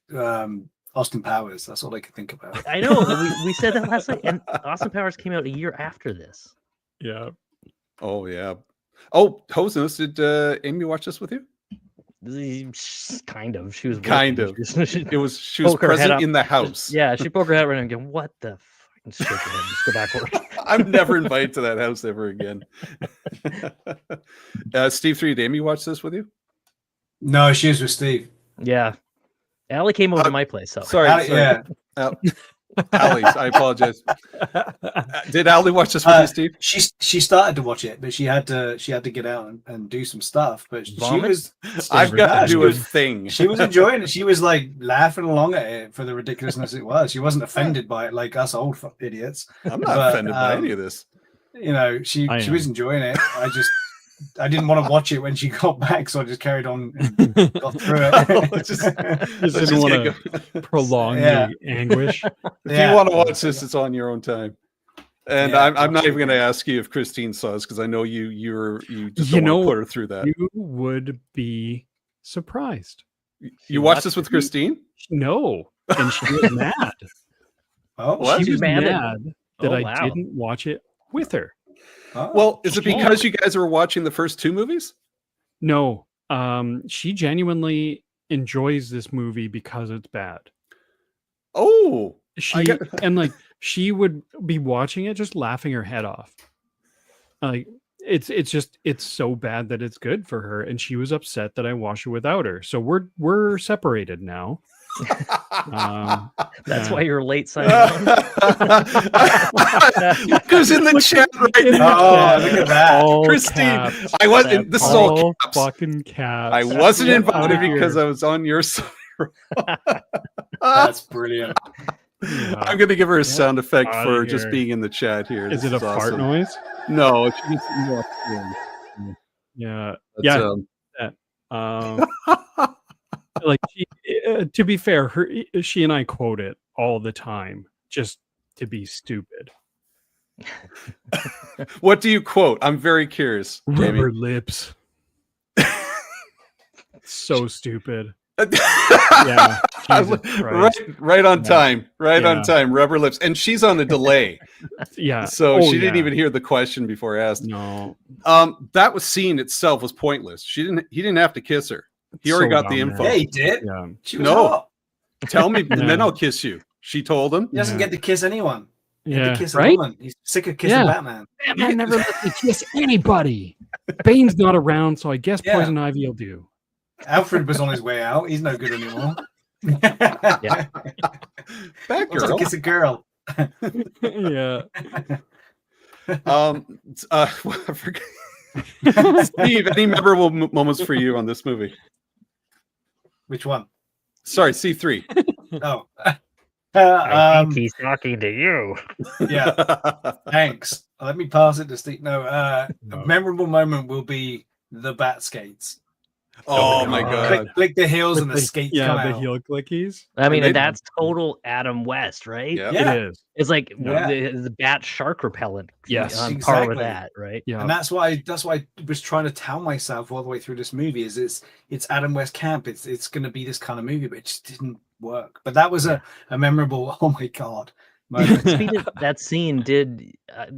Austin Powers. That's all I could think about. I know we said that last night, and Austin Powers came out a year after this. Yeah. Oh yeah. Oh, Hose, did Amy watch this with you? Kind of. She was Kind working. of. She- It was she was Poke her head present up. in the house. yeah, she poked her head around and going, "What the fucking shake your head, just go backward." I'm never invited to that house ever again. Steve 3, did Amy watch this with you? No, she was with Steve. Yeah, Allie came over Uh, to my place. So Sorry, Ali, sorry. yeah, Allie, I apologize. Did Allie watch this with you, Steve? she started to watch it, but she had to get out and do some stuff. But she Vomit? was I've got to she do a was- thing. she was enjoying it. She was like laughing along at it for the ridiculousness it was. She wasn't offended by it like us old idiots. I'm not but, offended by any of this. You know, she I was am. enjoying it. I didn't want to watch it when she got back, so I just carried on and got through it. Let's just- Just let's didn't want get to go- prolong Yeah. the anguish. If you want to watch this, it's on your own time. And Yeah, I'm not even absolutely. going to ask you if Christine saw this because I know you just You don't want know, to put her through that. You would be surprised. You watched this with Christine? No, and she was mad. Oh, What? She was mad mad, at- that Oh, I wow. didn't watch it with her. oh. Well, is it Yeah. because you guys were watching the first two movies? No, she genuinely enjoys this movie because it's bad. Oh, She and like she would be watching it just laughing her head off. Like it's so bad that it's good for her, and she was upset that I watched it without her. So we're separated now. That's Yeah. why you're late signing on. Look who's in the chat right In the now. Oh, look at that. All Christine, caps. I wasn't. This is all All caps. fucking caps. I wasn't Get invited outta because here. I was on your side. That's brilliant. Yeah. I'm going to give her a sound effect Outta for just here. being in the chat here. Is This it a fart awesome. noise? No, it's just Yeah. yeah. Like to be fair, she and I quote it all the time just to be stupid. What do you quote? I'm very curious. Jamie. Rubber lips. So stupid. Yeah. Jesus Christ. right on Yeah. time. Right on Yeah. time. Rubber lips. And she's on a delay. Yeah. So Oh, she didn't yeah. even hear the question before asked. No. That was scene itself was pointless. He didn't have to kiss her. He already got the dumb, info. Yeah, he did. Yeah. She was No. hot. Tell me, and then Yeah. I'll kiss you. She told him. He doesn't Yeah. get to kiss anyone. He had Yeah. to kiss a Right? woman. He's sick of kissing Yeah. Batman. Batman never let me kiss anybody. Bane's not around, so I guess Yeah. Poison Ivy will do. Alfred was on his way out. He's no good anymore. Yeah. That Wants to girl. kiss a girl. Yeah. I forgot. Steve, any memorable moments for you on this movie? Which one? Sorry, C3. Oh. I think he's talking to you. Yeah. Thanks. Let me pass it to Steve. No, No. a memorable moment will be the bat skates. Oh my god. Click the heels and the With skates yeah, come the out. heel clickies. I mean, they- and that's total Adam West, right? Yeah. Yeah. It is. It's like Yeah. the bat shark repellent. Yes. on par with Exactly. that, right? Yeah. And that's why I was trying to tell myself all the way through this movie is it's Adam West camp. It's going to be this kind of movie, but it just didn't work. But that was a memorable. Oh my god! moment. Speaking of that scene, did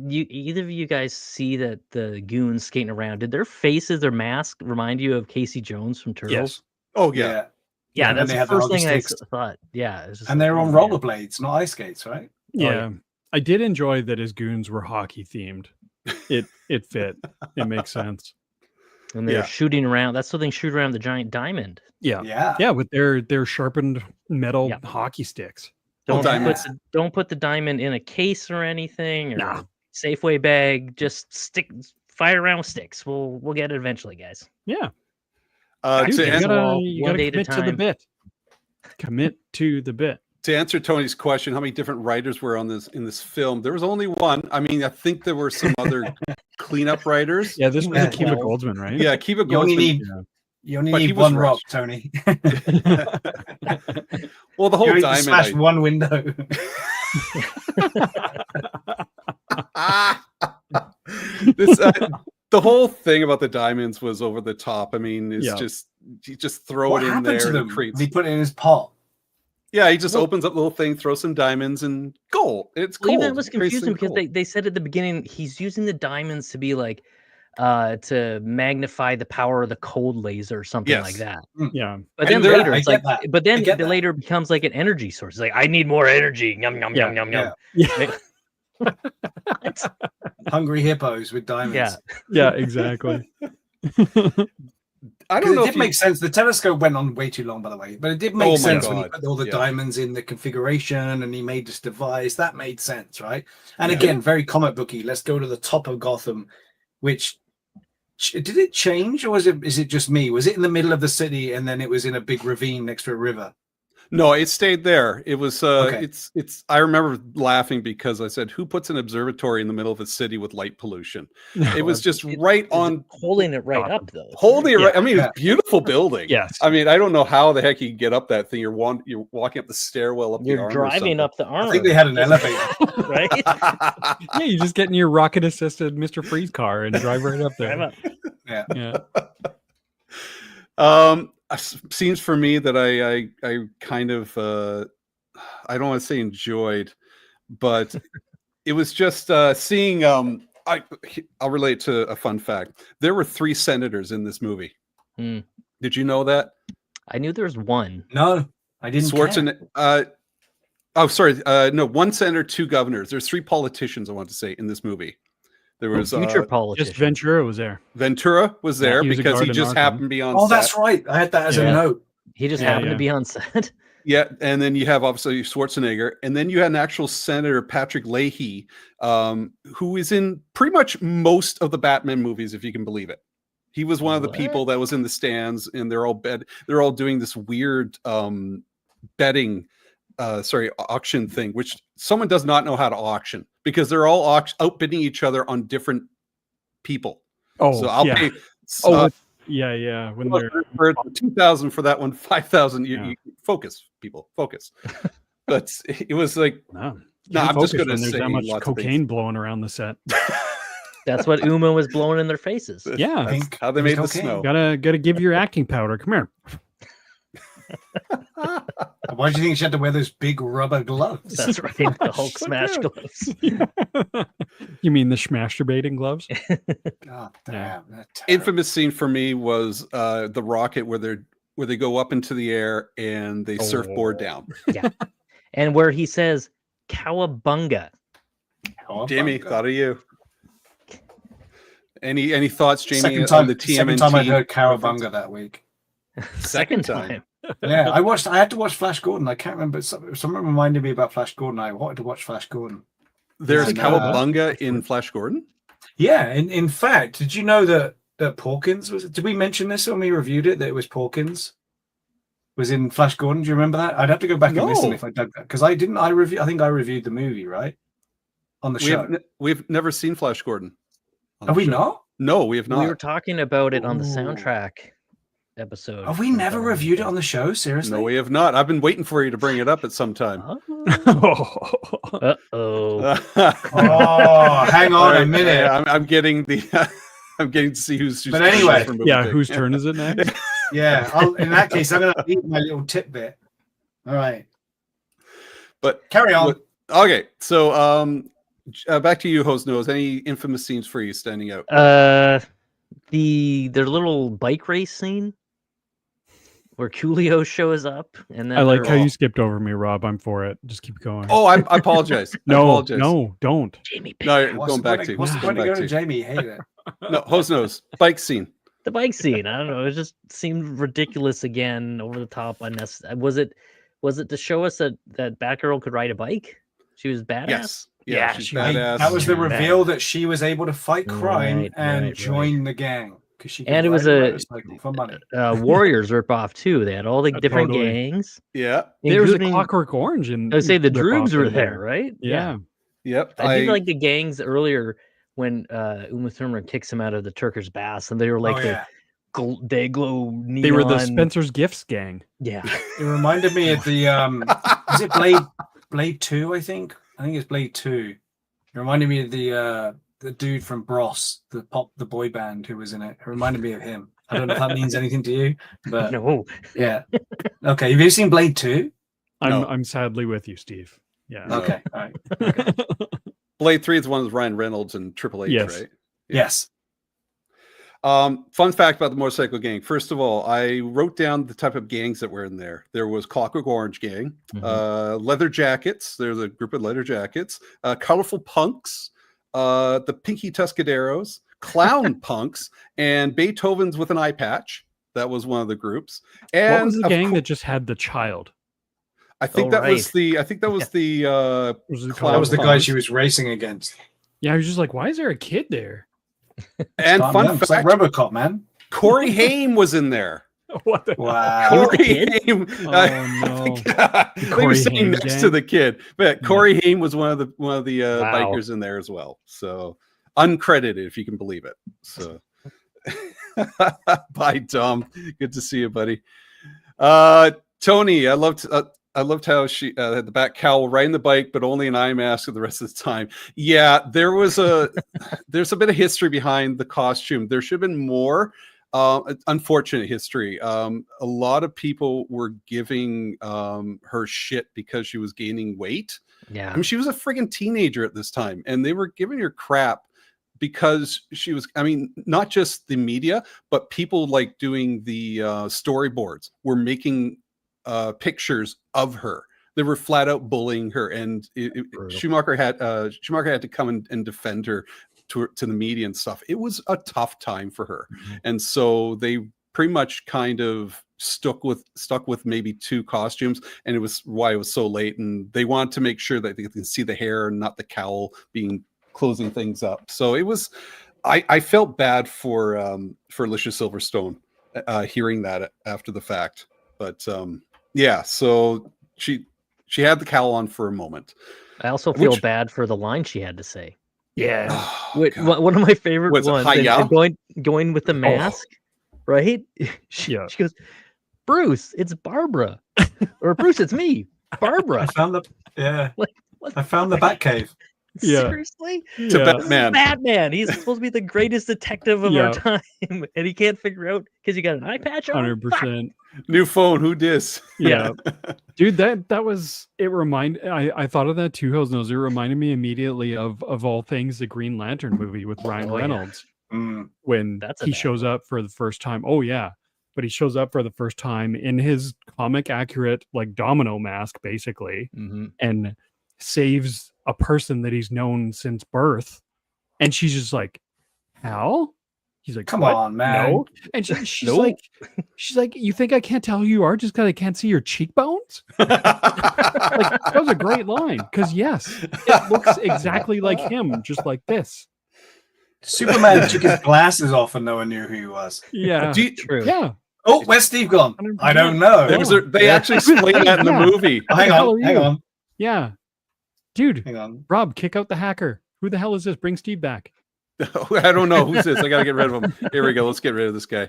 you either of you guys see that the goons skating around? Did their faces, their mask, remind you of Casey Jones from Turtles? Yes. Oh yeah. Yeah, And then that's they the had the first hockey thing I sticks. thought. Yeah, it's just And like, they're on oh, man. rollerblades, not ice skates, right? Yeah. I did enjoy that his goons were hockey themed. It fit. It makes sense. And they're Yeah. shooting around. That's something shoot around the giant diamond. Yeah. Yeah. Yeah, with their sharpened metal Yeah. hockey sticks. Don't diamonds. don't put the diamond in a case or anything or Nah. a Safeway bag. Just fire around with sticks. We'll get it eventually, guys. Yeah. Dude, To, you an- gotta- You one gotta day at a commit to the time. bit. Commit to the bit. to answer Tony's question, how many different writers were on this in this film? There was only one. I mean, I think there were some other cleanup writers. Yeah, this was Yeah. Akiva Goldsman, right? Yeah, Kiva You only Goldsman. need Yeah. you only But he need was one rock, rushed. Tony. Well, the You whole need to diamond. smash one window. This the whole thing about the diamonds was over the top. I mean, it's Yeah. just you just throw What it in happened there to and them? it creates. He put it in his pot. Yeah, he just Well- opens up the little thing, throws some diamonds, and gold. It's Well, cold. even it was Crazy confusing because cold. they said at the beginning he's using the diamonds to be like to magnify the power of the cold laser or something like Yes. that. Yeah. But And then there- later I it's get like that. but then I get it that. later becomes like an energy source. It's like I need more energy. Yum yum Yeah, yum yum yum. Yeah. It's- Hungry hippos with diamonds. Yeah. Yeah, exactly. I 'Cause don't it know did if make sense. The telescope went on way too long, by the way, but it did make Oh my sense when he God, put all the yeah. diamonds in the configuration and he made this device. That made sense, right? And Yeah. again, very comic booky. Let's go to the top of Gotham, which did it change, or is it just me? Was it in the middle of the city and then it was in a big ravine next to a river? No, it stayed there. It was Okay. it's I remember laughing because I said, who puts an observatory in the middle of a city with light pollution? It was just right on holding it right up though. holding it Yeah. right. I mean, Yeah. it's a beautiful building. Yes. I mean, I don't know how the heck you can get up that thing. You're walking up the stairwell up the You're arm or driving something. up the arm. I think they had an elevator. right? Yeah, you just get in your rocket assisted Mr. Freeze car and drive right up Drive there. up. Yeah. scenes for me that I kind of I don't want to say enjoyed, but it was just seeing. I'll relate to a fun fact. There were 3 senators in this movie. Hmm. Did you know that? I knew there was one. No, I didn't. Care. Schwarzenegger. Oh, sorry. No, 1 senator, 2 governors. There's 3 politicians. I want to say in this movie. There was Future politician. Just Ventura was there. Ventura was there he was a because guard he in just Arkham. happened to be on. Oh, set. that's right. I had that as a Yeah. note. He just Yeah, happened yeah. to be on set. Yeah, and then you have obviously Schwarzenegger, and then you had an actual Senator Patrick Leahy, who is in pretty much most of the Batman movies, if you can believe it. He was one of the people that was in the stands, and they're all doing this weird betting, auction thing, which someone does not know how to auction because they're all outbidding each other on different people. Oh, So I'll yeah. pay. Yeah. When they're For 2,000 for that one, 5,000. Yeah. You focus, people, focus. But it was like, no, no, I'm just focus going to when there's say that much lots of things. cocaine blowing around the set. That's what Uma was blowing in their faces. Yeah, That's Pink how they made the cocaine. snow. gotta give your acting powder. Come here. Why do you think she had to wear those big rubber gloves? That's right. The Hulk So smash good. gloves. You mean the masturbating gloves? God damn. Yeah. That's terrible. Infamous scene for me was the rocket where they go up into the air and they surfboard down. And where he says "cowabunga." Jamie, thought of you. Any thoughts, Jamie, Second on time, the TMNT? second time I heard Cowabunga that week. Second time. Yeah, I had to watch Flash Gordon. I can't remember. Someone reminded me about Flash Gordon. I wanted to watch Flash Gordon. There's Yeah, Cowabunga in Flash Gordon. Yeah, in fact, did you know that Porkins was? Did we mention this when we reviewed it? That it was Porkins was in Flash Gordon. Do you remember that? I'd have to go back and listen No. if I dug that because I didn't. I think I reviewed the movie right on the show. We've never seen Flash Gordon. on Have the we show. not? No, we have not. We were talking about it on the Ooh. soundtrack episode. Have we never reviewed it on the show? Seriously? No, we have not. I've been waiting for you to bring it up at some time. Uh oh. Oh, hang on a minute. Yeah, I'm getting the. I'm getting to see who's. But anyway, from Yeah, moving. whose turn is it next? Yeah, in that case, I'm going to leave my little tidbit. All right, But carry on. okay, so back to you, host knows. Any infamous scenes for you standing out? Their little bike race scene where Coolio shows up, and then I like they're how you skipped over me, Rob. I'm for it. Just keep going. Oh, I apologize. I no, apologize. no, don't. Jamie No, Pickett. going back to. What's the going point of back going to to. Jamie? Hate it. No, host knows. Bike scene. The bike scene. I don't know. It just seemed ridiculous again, over the top, unnecessary. Was it to show us that Batgirl could ride a bike? She was badass. Yes. Yeah, Yeah, she's she- badass. That was the Yeah. reveal that she was able to fight crime Right, and right. join the gang because she. And it was ride a- motorcycle for money. Warriors rip off too. They had all the different Totally. gangs. Yeah. There was a including- Clockwork Orange, and I would say the Droogs were there, right? Yeah. Yep. I did like the gangs earlier when Uma Thurman kicks him out of the Turkish baths, and they were like Oh, yeah. they glow neon. They were the Spencer's Gifts gang. Yeah, It reminded me of the is it Blade 2, I think it's Blade 2. It reminded me of the dude from Bros, the boy band who was in it. It reminded me of him. I don't know if that means anything to you, but no, yeah. Okay, have you seen Blade 2? No. I'm sadly with you, Steve. Yeah. No. Okay, all right. Blade 3 is the one with Ryan Reynolds and Triple H, Yes. right? Yes. Fun fact about the motorcycle gang. First of all, I wrote down the type of gangs that were in there. There was Clockwork Orange gang, Leather Jackets. There's a group of Leather Jackets, Colorful Punks, the Pinky Tuscaderos, Clown Punks, and Beethoven's with an eye patch. That was one of the groups. And What was the of gang cour- that just had the child? I think Oh, that was right. the. I think that was the. Was it Clown That was the guy Punks. she was racing against. Yeah, I was just like, why is there a kid there? And Calm fun down, it's like fact, RoboCop, man. Corey Haim was in there. What the? Wow. He was the Corey kid? Haim. Oh, I think he Corey was sitting Haim's next gang? to the kid, but Yeah. Corey Haim was one of the Wow. bikers in there as well. So uncredited, if you can believe it. So bye, Tom. Good to see you, buddy. Tony, I loved how she had the back cowl riding the bike, but only an eye mask the rest of the time. Yeah, there's a bit of history behind the costume. There should have been more unfortunate history. A lot of people were giving her shit because she was gaining weight. Yeah. I mean, she was a friggin' teenager at this time, and they were giving her crap because she was, I mean, not just the media, but people like doing the storyboards were making pictures of her. They were flat out bullying her, and Brutal. Schumacher had to come and defend her to the media and stuff. It was a tough time for her, and so they pretty much kind of stuck with maybe 2 costumes, and it was why it was so late. And they wanted to make sure that they can see the hair and not the cowl being closing things up. So it was, I felt bad for Alicia Silverstone hearing that after the fact, but yeah. So she had the cowl on for a moment. I also feel bad for the line she had to say. Yeah. Oh, Wait, God. one of my favorite Was it ones. Hi-ya? And going with the mask, right? She goes, Bruce, it's Barbara, or Bruce, it's me, Barbara. I found the What? I found the Batcave. Yeah. Seriously? To Yeah. Batman. Batman. He's supposed to be the greatest detective of our Yeah. time, and he can't figure out because you got an eye patch on. 100%. New phone, who dis? Yeah. Dude, that was it. I thought of that too, Hosnos. It reminded me immediately of all things the Green Lantern movie with Ryan Oh, yeah. Reynolds Mm. when That's a he bad shows up for the first time. Oh yeah. But he shows up for the first time in his comic accurate like domino mask, basically, Mm-hmm. and saves a person that he's known since birth. And she's just like, Hal? He's like, Come "What? on, man." No. And she's Nope. like, you think I can't tell who you are just because I can't see your cheekbones? Like, that was a great line. Because yes, it looks exactly like him, just like this. Superman took his glasses off and no one knew who he was. Yeah. Do you- True. Yeah. Oh, where's Steve gone? 100%. I don't know. They actually explained that in the Yeah. movie. Oh, hang the hell on, are hang you? on, Yeah. Dude, hang on. Rob, kick out the hacker. Who the hell is this? Bring Steve back. I don't know who's this. I gotta get rid of him. Here we go. Let's get rid of this guy.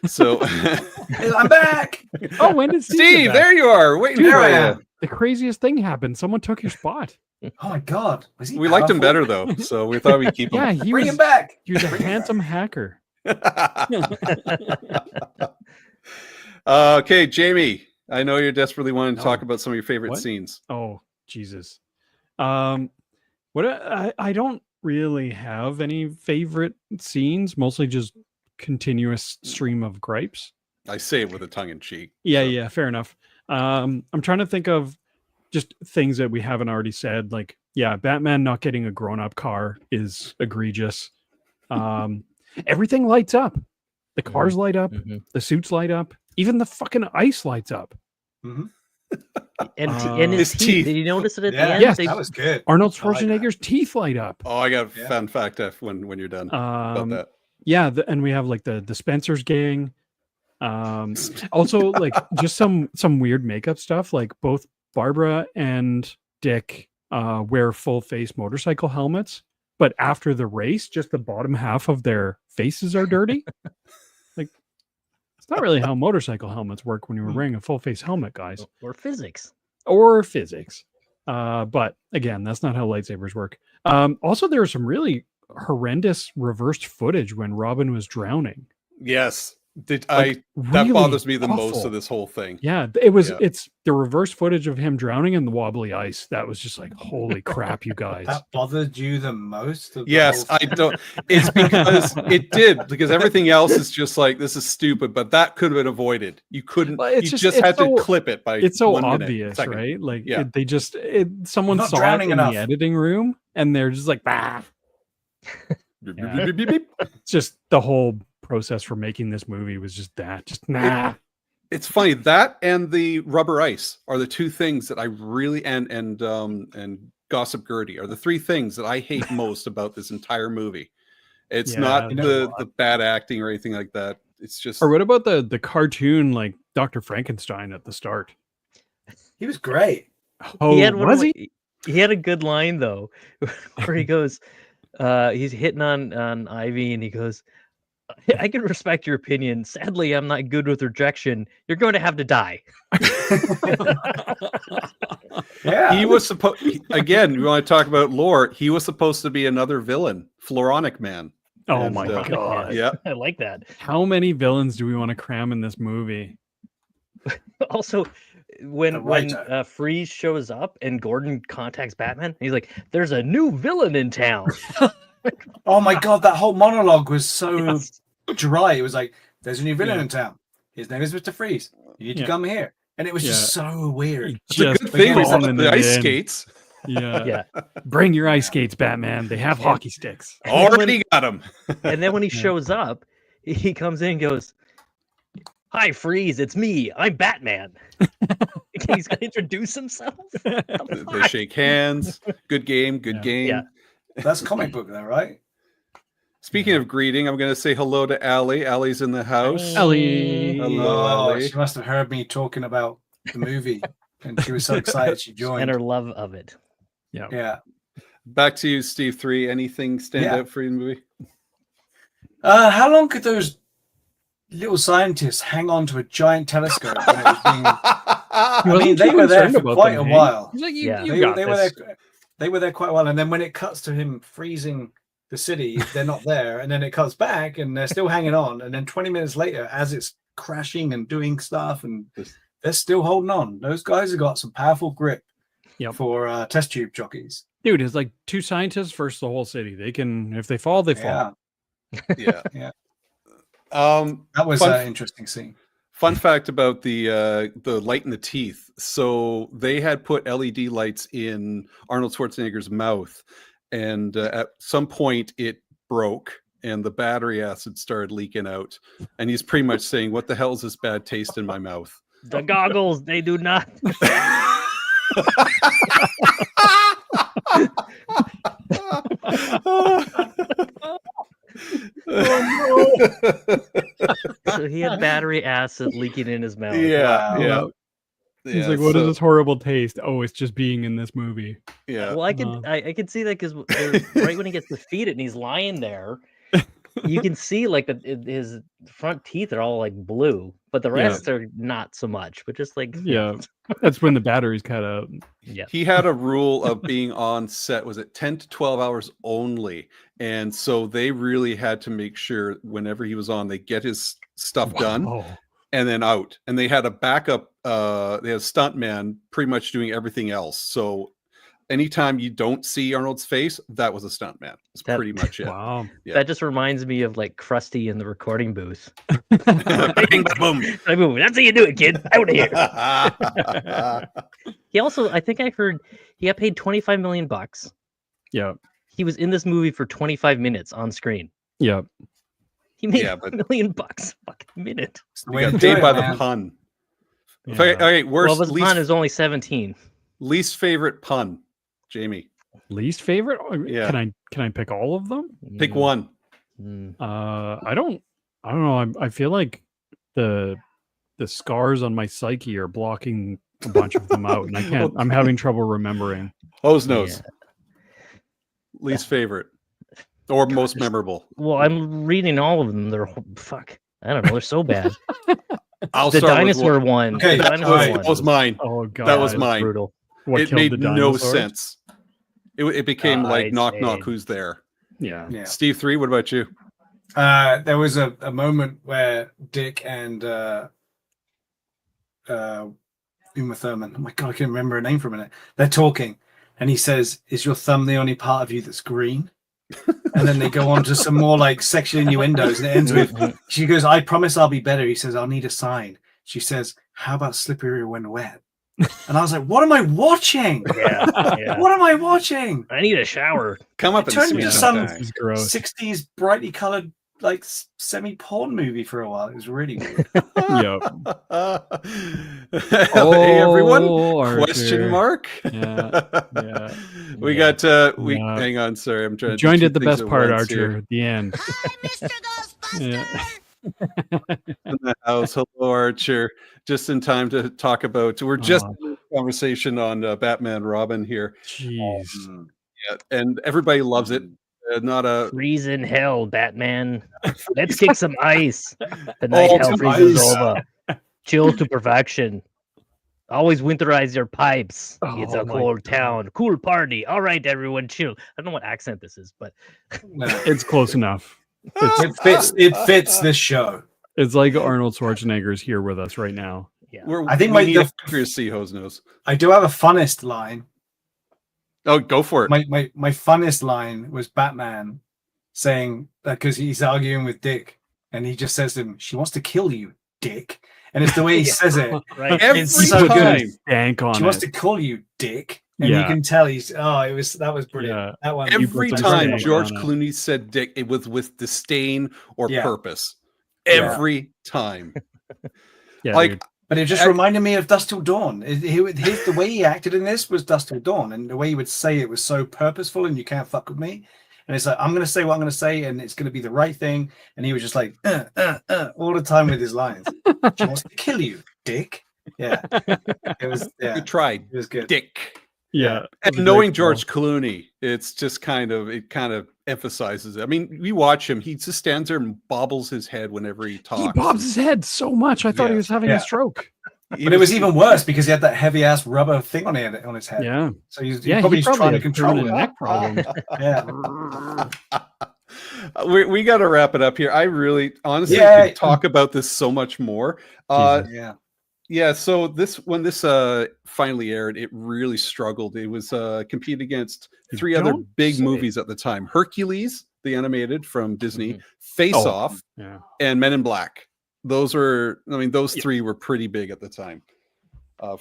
So, I'm back. Oh, when did Steve? get Steve, back? there you are. Waiting Dude, for There I you. am. The craziest thing happened. Someone took your spot. Oh my god, was he? We liked him powerful? better though, so we thought we'd keep him. Yeah, he Bring was him back. he was a handsome hacker. Okay, Jamie. I know you're desperately wanting to Oh. talk about some of your favorite What? scenes. Oh, Jesus. What I don't really have any favorite scenes, mostly just continuous stream of gripes. I say it with a tongue in cheek. Yeah, so- yeah, fair enough. I'm trying to think of just things that we haven't already said. Like, yeah, Batman not getting a grown-up car is egregious. Everything lights up. The cars light up, Mhm. the suits light up, even the fucking ice lights up. Mhm. And his His teeth. teeth. Did you notice it at Yeah, the end? Yes. They- that was good. Arnold I like that. Schwarzenegger's teeth light up. Oh, I got a Yeah. fun fact when you're done about Um, that. yeah, and we have like the Spencer's gang. Also like just some weird makeup stuff. Like both Barbara and Dick wear full face motorcycle helmets, but after the race, just the bottom half of their faces are dirty. Like it's not really how motorcycle helmets work when you were wearing a full face helmet, guys, or physics. or physics. But again, that's not how lightsabers work. Also, there was some really horrendous reversed footage when Robin was drowning. Yes. That Really bothers me the most awful. of this whole thing. Yeah, it was. Yeah. It's the reverse footage of him drowning in the wobbly ice. That was just like, holy crap, you guys. That bothered you the most? Of the Yes, whole I don't. It's because it did. Because everything else is just like this is stupid, but that could have been avoided. You couldn't. Well, it's you just- just it's had so- to clip it by. It's so 1 minute, obvious, second. right? Like Yeah. someone Not saw it drowning in enough. the editing room, and they're just like, bah. Beep, Yeah. beep, beep, beep, beep. It's just the whole process for making this movie was just that. Just nah. It's funny that and the rubber ice are the 2 things that I really and Gossip Gertie are the 3 things that I hate most about this entire movie. It's Yeah, not you know the bad acting or anything like that. It's just Or what about the cartoon like Dr. Frankenstein at the start? He was great. Oh, He had one of was my- he? He had a good line though, where he goes, he's hitting on Ivy, and he goes, "I can respect your opinion. Sadly, I'm not good with rejection. You're going to have to die." Yeah. he was supposed again. We want to talk about lore. He was supposed to be another villain, Floronic Man. Oh And, my uh, god. Yeah. I like that. How many villains do we want to cram in this movie? Also, when The writer. Freeze shows up and Gordon contacts Batman, he's like, "There's a new villain in town." Oh my god, that whole monologue was so Yes. dry. It was like, "There's a new villain Yeah. in town. His name is Mr. Freeze. You need Yeah. to come here." And it was just so weird. It's a Just good thing we phoning bought the it ice in. skates. Yeah. Yeah. Bring your ice skates, Batman. They have hockey sticks. And then when- Already got him. And then when he Yeah. shows up, he comes in and goes, "Hi, Freeze, it's me. I'm Batman." He's gonna introduce himself. They shake hands. Good game. Good Yeah. game. Yeah. That's comic book, though, right? Speaking of greeting, I'm going to say hello to Allie. Allie's in the house. Ellie. Hello, Oh, Ellie. she must have heard me talking about the movie, and she was so excited she And joined. her love of it. Yeah. Back to you, Steve 3. Anything stand Yeah. out for you in the movie? How long could those little scientists hang on to a giant telescope when it was being? I mean, wasn't they too were there concerned for about quite them, a hey? while. He's like, Yeah. you got They were this. there. They were there quite a while, and then when it cuts to him freezing the city, they're not there, and then it cuts back, and they're still hanging on, and then 20 minutes later, as it's crashing and doing stuff, and they're still holding on. Those guys have got some powerful grip Yep. for test tube jockeys. Dude, it's like two scientists versus the whole city. They can, if they fall, they fall. Yeah, Yeah. Yeah. That that was Fun- an interesting scene. Fun fact about the light in the teeth. So they had put LED lights in Arnold Schwarzenegger's mouth, and at some point it broke, and the battery acid started leaking out. And he's pretty much saying, "What the hell is this bad taste in my mouth?" The goggles, they do not. So he had battery acid leaking in his mouth. Yeah, Wow. yeah. He's Yeah, like, what is so- this horrible taste? Oh, it's just being in this movie. Yeah. Well, I could see that because right when he gets defeated and he's lying there, you can see like his front teeth are all like blue, but the Yeah. rest are not so much. But just like Yeah. That's when the batteries cut out. yeah, He had a rule of being on set, was it 10 to 12 hours only? And so they really had to make sure whenever he was on, they get his stuff done Oh, and then out. And they had a backup, they had a stuntman pretty much doing everything else. So anytime you don't see Arnold's face, that was a stuntman. That's That- pretty much it. wow. Yeah. that just reminds me of like Krusty in the recording booth. Bing, boom. Like, "Ooh, that's how you do it, kid. Out of here." He also, I think I heard he got paid $25 million. Yeah. He was in this movie for 25 minutes on screen. Yeah. He made Yeah, $1 million fucking minute. It's the We way to got do paid it, by the man. pun. Yeah. Okay, worst, Well, his pun is only 17. least favorite pun, Jamie. Least favorite? Yeah. Can I pick all of them? Pick one. Mm. I don't know. I feel like the scars on my psyche are blocking a bunch of them out, and I can't. I'm having trouble remembering. Hose nose. Yeah. Least favorite or most memorable. Well, I'm reading all of them. They're fuck. I don't know. They're so bad. I'll The start with dinosaur one. one. Okay, The dinosaur alright. one That was mine. Oh god, That was was mine. brutal. What It killed made the no dinosaurs? sense. It became like I knock knock. see. Who's there? Yeah. Yeah. Steve 3. What about you? There was a moment where Dick and Uma Thurman, oh my god, I can't remember her name for a minute. They're talking, and he says, "Is your thumb the only part of you that's green?" And then they go on to some more like sexual innuendos, and it ends with, she goes, "I promise I'll be better." He says, "I'll need a sign." She says, "How about slippery when wet?" And I was like, "What am I watching? Yeah. Yeah. What am I watching?" I need a shower. Come up It and turned see into me some- sometime. This is gross. 60s brightly colored like semi-porn movie for a while. It was really weird. Yeah. Hey everyone. Oh, Question Archer. mark. Yeah, yeah, We yeah. got we Yeah. hang on, sorry, I'm trying You to joined do at the two things best part, once Archer. here. At the end. Hi, Mr. Ghostbuster! Yeah. In the house. Hello, Archer. Just in time to talk about. We're just Aw. in a conversation on Batman Robin here, Jeez. yeah, and everybody loves it. Not a Freeze in hell, Batman. Let's kick some ice. The night Oh, hell some freezes ice. over. Chill to perfection. Always winterize your pipes. It's Oh a my cold God. town. Cool party. All right, everyone, chill. I don't know what accent this is, but No. It's close enough. It fits this show. It's like Arnold Schwarzenegger's here with us right now. Yeah. I think we need accuracy, Hose Nose. I do have a funnest line. Oh, go for it. My funnest line was Batman saying because he's arguing with Dick, and he just says to him, "She wants to kill you, Dick." And it's the way he says it. Right. Every It's so time. good. Stank on She wants it. to call you Dick, and Yeah. you can tell that was brilliant. Yeah. That one. Every put some time stank George on it. Clooney said Dick, it was with disdain or Yeah. purpose. Yeah. Every time. Yeah, Like, dude. But it just I- reminded me of Dusk Till Dawn. The way he acted in this was Dusk Till Dawn, and the way he would say it was so purposeful, and you can't fuck with me. And it's like, I'm going to say what I'm going to say, and it's going to be the right thing. And he was just like, all the time with his lines. She wants to kill you, Dick. Yeah, it was. Yeah, good try, it was good. Dick. Yeah. And knowing George Clooney, it's just kind of emphasizes it. I mean, we watch him, he just stands there and bobbles his head whenever he talks. He bobs his head so much. I thought he Yeah. was having Yeah. a stroke. But it was even worse because he had that heavy ass rubber thing on his head. Yeah. So he's Yeah. probably He trying probably to had a control permanent it. neck problem. Yeah. we got to wrap it up here. I really honestly Yeah. could talk about this so much more. Yeah. Yeah, so when this finally aired, it really struggled. It was competed against three other Don't big say. movies at the time: Hercules, the animated from Disney, Mhm. Face Oh. Off, Yeah. and Men in Black. Those three were pretty big at the time.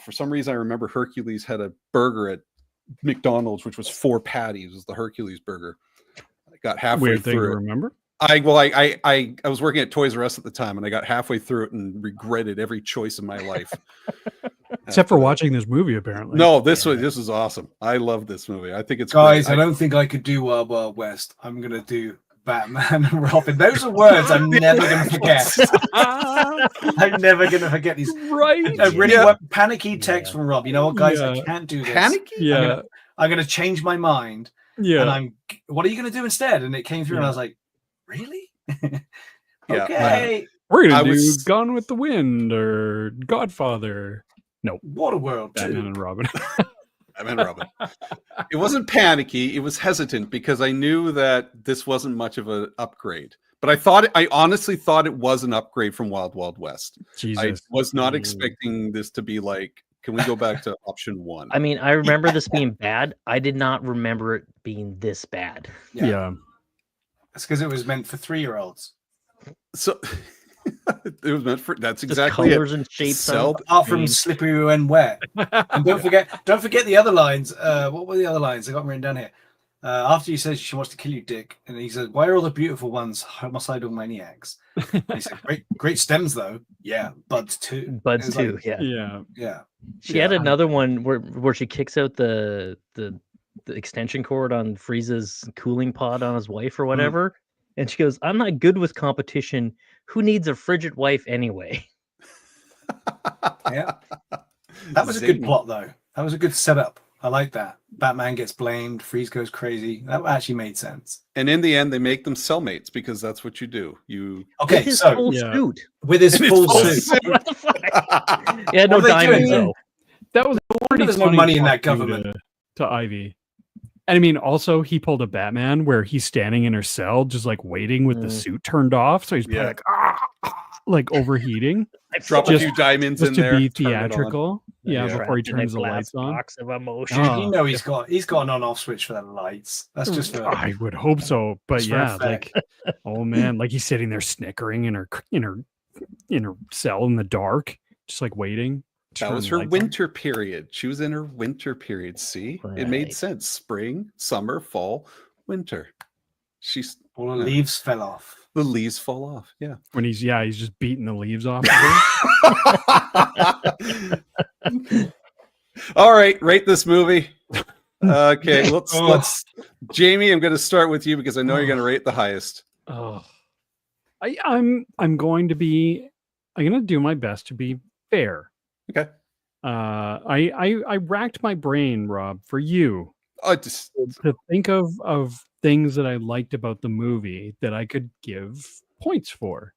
For some reason, I remember Hercules had a burger at McDonald's, which was 4 patties. It was the Hercules burger. I got halfway Weird thing to through it. remember. I was working at Toys R Us at the time, and I got halfway through it and regretted every choice in my life. Except for After that. watching this movie, apparently. No, this was awesome. I love this movie. I think it's Guys, great. I don't think I could do Wild Wild West. I'm gonna do Batman and Robin. Those are words I'm never gonna forget. I'm never gonna forget these. Right. A really Yeah. panicky text from Rob. You know what, guys? I Yeah. can't do this. Panicky. Yeah. I'm gonna change my mind. Yeah. And what are you gonna do instead? And it came through, and I was like, really? Yeah. Okay. We're I gonna do was- Gone with the Wind or Godfather. Waterworld. Batman 2. and Robin. Batman and Robin. It wasn't panicky. It was hesitant because I knew that this wasn't much of an upgrade. But I honestly thought it was an upgrade from Wild Wild West. I Jesus. was not Mm. expecting this to be like, can we go back to option 1? I mean, I remember this being bad. I did not remember it being this bad. Yeah. That's because it was meant for 3-year-olds. So it was meant for that's Just exactly it. colors and shapes. on Sell- the Apart from screen. slippery and wet. And don't forget the other lines. What were the other lines? I got them written down here. After he says she wants to kill you, Dick, and he says, "Why are all the beautiful ones homicidal maniacs?" And he said, "Great stems though." Yeah, buds too. Buds It's too. like- Yeah. Yeah. Yeah. She had another one where she kicks out the extension cord on Frieza's cooling pod on his wife or whatever, and she goes, "I'm not good with competition. Who needs a frigid wife anyway?" Yeah. That was a good Zing. plot though. That was a good setup. I like that. Batman gets blamed. Freeze goes crazy. That actually made sense. And in the end, they make them cellmates because that's what you do. You Okay, With his so full Yeah. suit. with his With his full full suit. suit. What the fuck? Yeah, no What are they diamonds doing? though. That was pretty there's no funny money in that talking government. to Ivy. And I mean, also he pulled a Batman where he's standing in her cell, just like waiting with the Mm. suit turned off. So he's probably Yeah. like, like overheating, drop Just- a few diamonds in just to there. be turn it on. theatrical. Yeah, Yeah. before he Trapped in a turns the glass lights on. box of emotion. Oh. You know he's got an on-off switch for the lights. That's just for I would hope so, but Just for yeah, effect. like, oh man, like he's sitting there snickering in her cell in the dark, just like waiting. to That turn was the her lights on. winter period. She was in her winter period. See, it made Right. sense. Spring, summer, fall, winter. She's all the leaves fell off. the leaves fall off. Yeah. When he's just beating the leaves off. All right, rate this movie. Okay, let's Oh. let's. Jamie, I'm going to start with you because I know you're going to rate the highest. Oh, I'm going to do my best to be fair. Okay. I racked my brain, Rob, for you I just to think of things that I liked about the movie that I could give points for.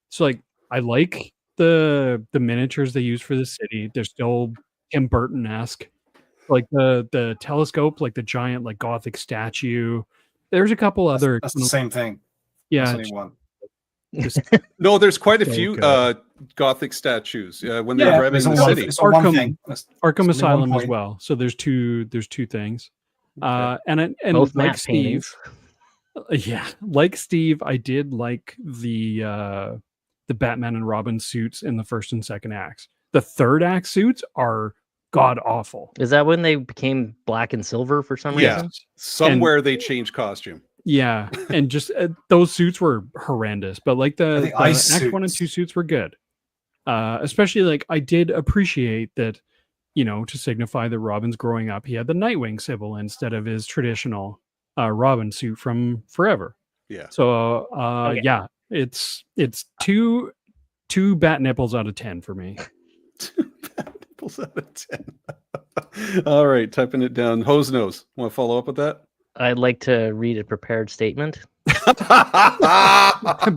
So like I like the miniatures they use for the city. They're still Tim Burton-esque. Like the telescope, like the giant like Gothic statue. There's a couple other That's the same thing. Yeah, only one. just No, there's quite a So few good. Gothic statues when they Yeah, were driving it's in a the one, city. it's a one Arkham- thing. That's Arkham only one Asylum as point. well. So there's two things. Okay. And Both like matte Steve, paintings. yeah, like Steve, I did like the Batman and Robin suits in the first and second acts. The third act suits are god awful. Is that when they became black and silver for some Yeah. reason? Somewhere they changed costume. Yeah, and just those suits were horrendous, but like I the think ice Act 1 and suits. 2 suits were good. Especially like I did appreciate that, to signify that Robin's growing up, he had the Nightwing symbol instead of his traditional Robin suit from Forever. Yeah. So Okay. yeah, it's two bat nipples out of 10 for me. Nipples out of 10. All right, typing it down. Hose nose. Want to follow up with that? I'd like to read a prepared statement.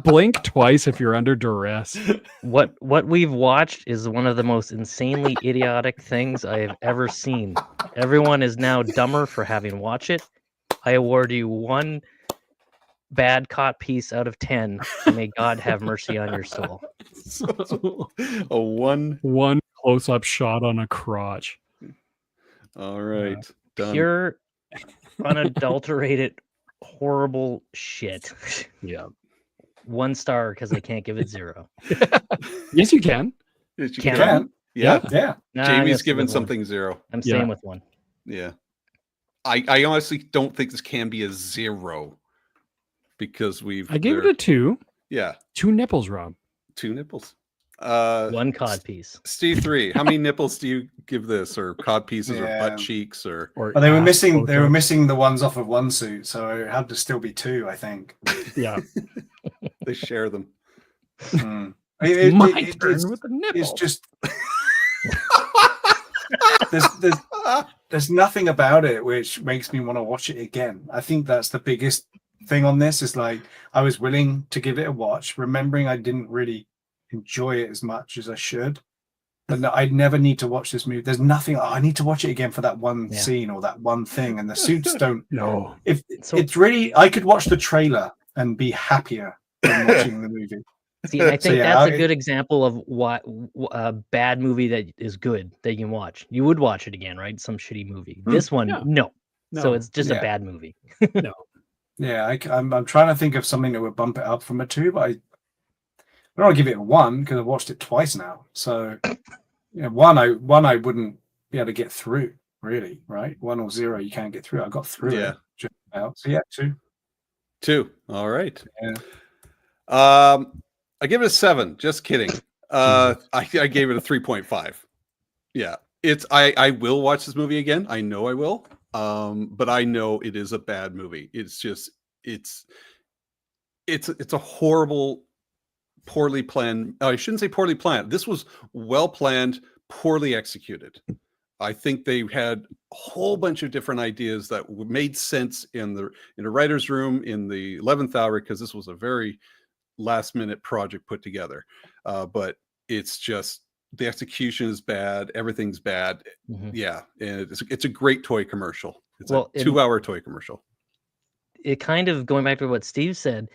Blink twice if you're under duress. What we've watched is one of the most insanely idiotic things I have ever seen. Everyone is now dumber for having watched it. I award you 1 bad caught piece out of 10. May God have mercy on your soul. A 1. One close-up shot on a crotch. All right. Done. Pure, unadulterated, horrible shit. Yeah. 1 star because I can't give it 0. Yes, you can. Yes, you Can can. I? Yeah, Yeah. yeah. Nah, I'm Jamie's gonna stay given with 1. something 0. I'm Yeah. staying with 1. Yeah. I honestly don't think this can be a 0 because I gave it a 2. yeah, 2 nipples, Rob. 2 nipples. 1 cod piece. Steve 3. How many nipples do you give this, or cod pieces, or Yeah. butt cheeks, or Or But they were ass missing. They were Botox. missing the ones off of one suit, so it had to still be 2. I think. Yeah. they share them? Hmm. It's my It- turn it's, with the nipple. it's just there's nothing about it which makes me want to watch it again. I think that's the biggest thing on this. Is like I was willing to give it a watch, remembering I didn't really enjoy it as much as I should. But no, I'd never need to watch this movie. There's nothing. Oh, I need to watch it again for that one Yeah. scene or that one thing. And the suits don't. No. If So- it's really, I could watch the trailer and be happier than watching the movie. See, and I So, think yeah, that's a I- good example of what a bad movie that is good that you can watch. You would watch it again, right? Some shitty movie. This one, yeah. no. No. So it's just Yeah. a bad movie. Yeah, I'm trying to think of something that would bump it up from a 2, but I don't want to give it a 1 because I've watched it twice now. So, one I wouldn't be able to get through. Really, right? 1 or 0, you can't get through. I got through Yeah. it just about. So yeah, 2. 2. All right. Yeah. I give it a 7. Just kidding. I gave it a 3.5. Yeah. I will watch this movie again. I know I will. But I know it is a bad movie. It's just it's a horrible, poorly planned. I shouldn't say poorly planned. This was well planned, poorly executed. I think they had a whole bunch of different ideas that made sense in the writer's room in the 11th hour, because this was a very last minute project put together. But it's just the execution is bad. Everything's bad. Mhm. Yeah, and it's a great toy commercial. It's Well, a and- 2-hour toy commercial. It kind of going back to what Steve said.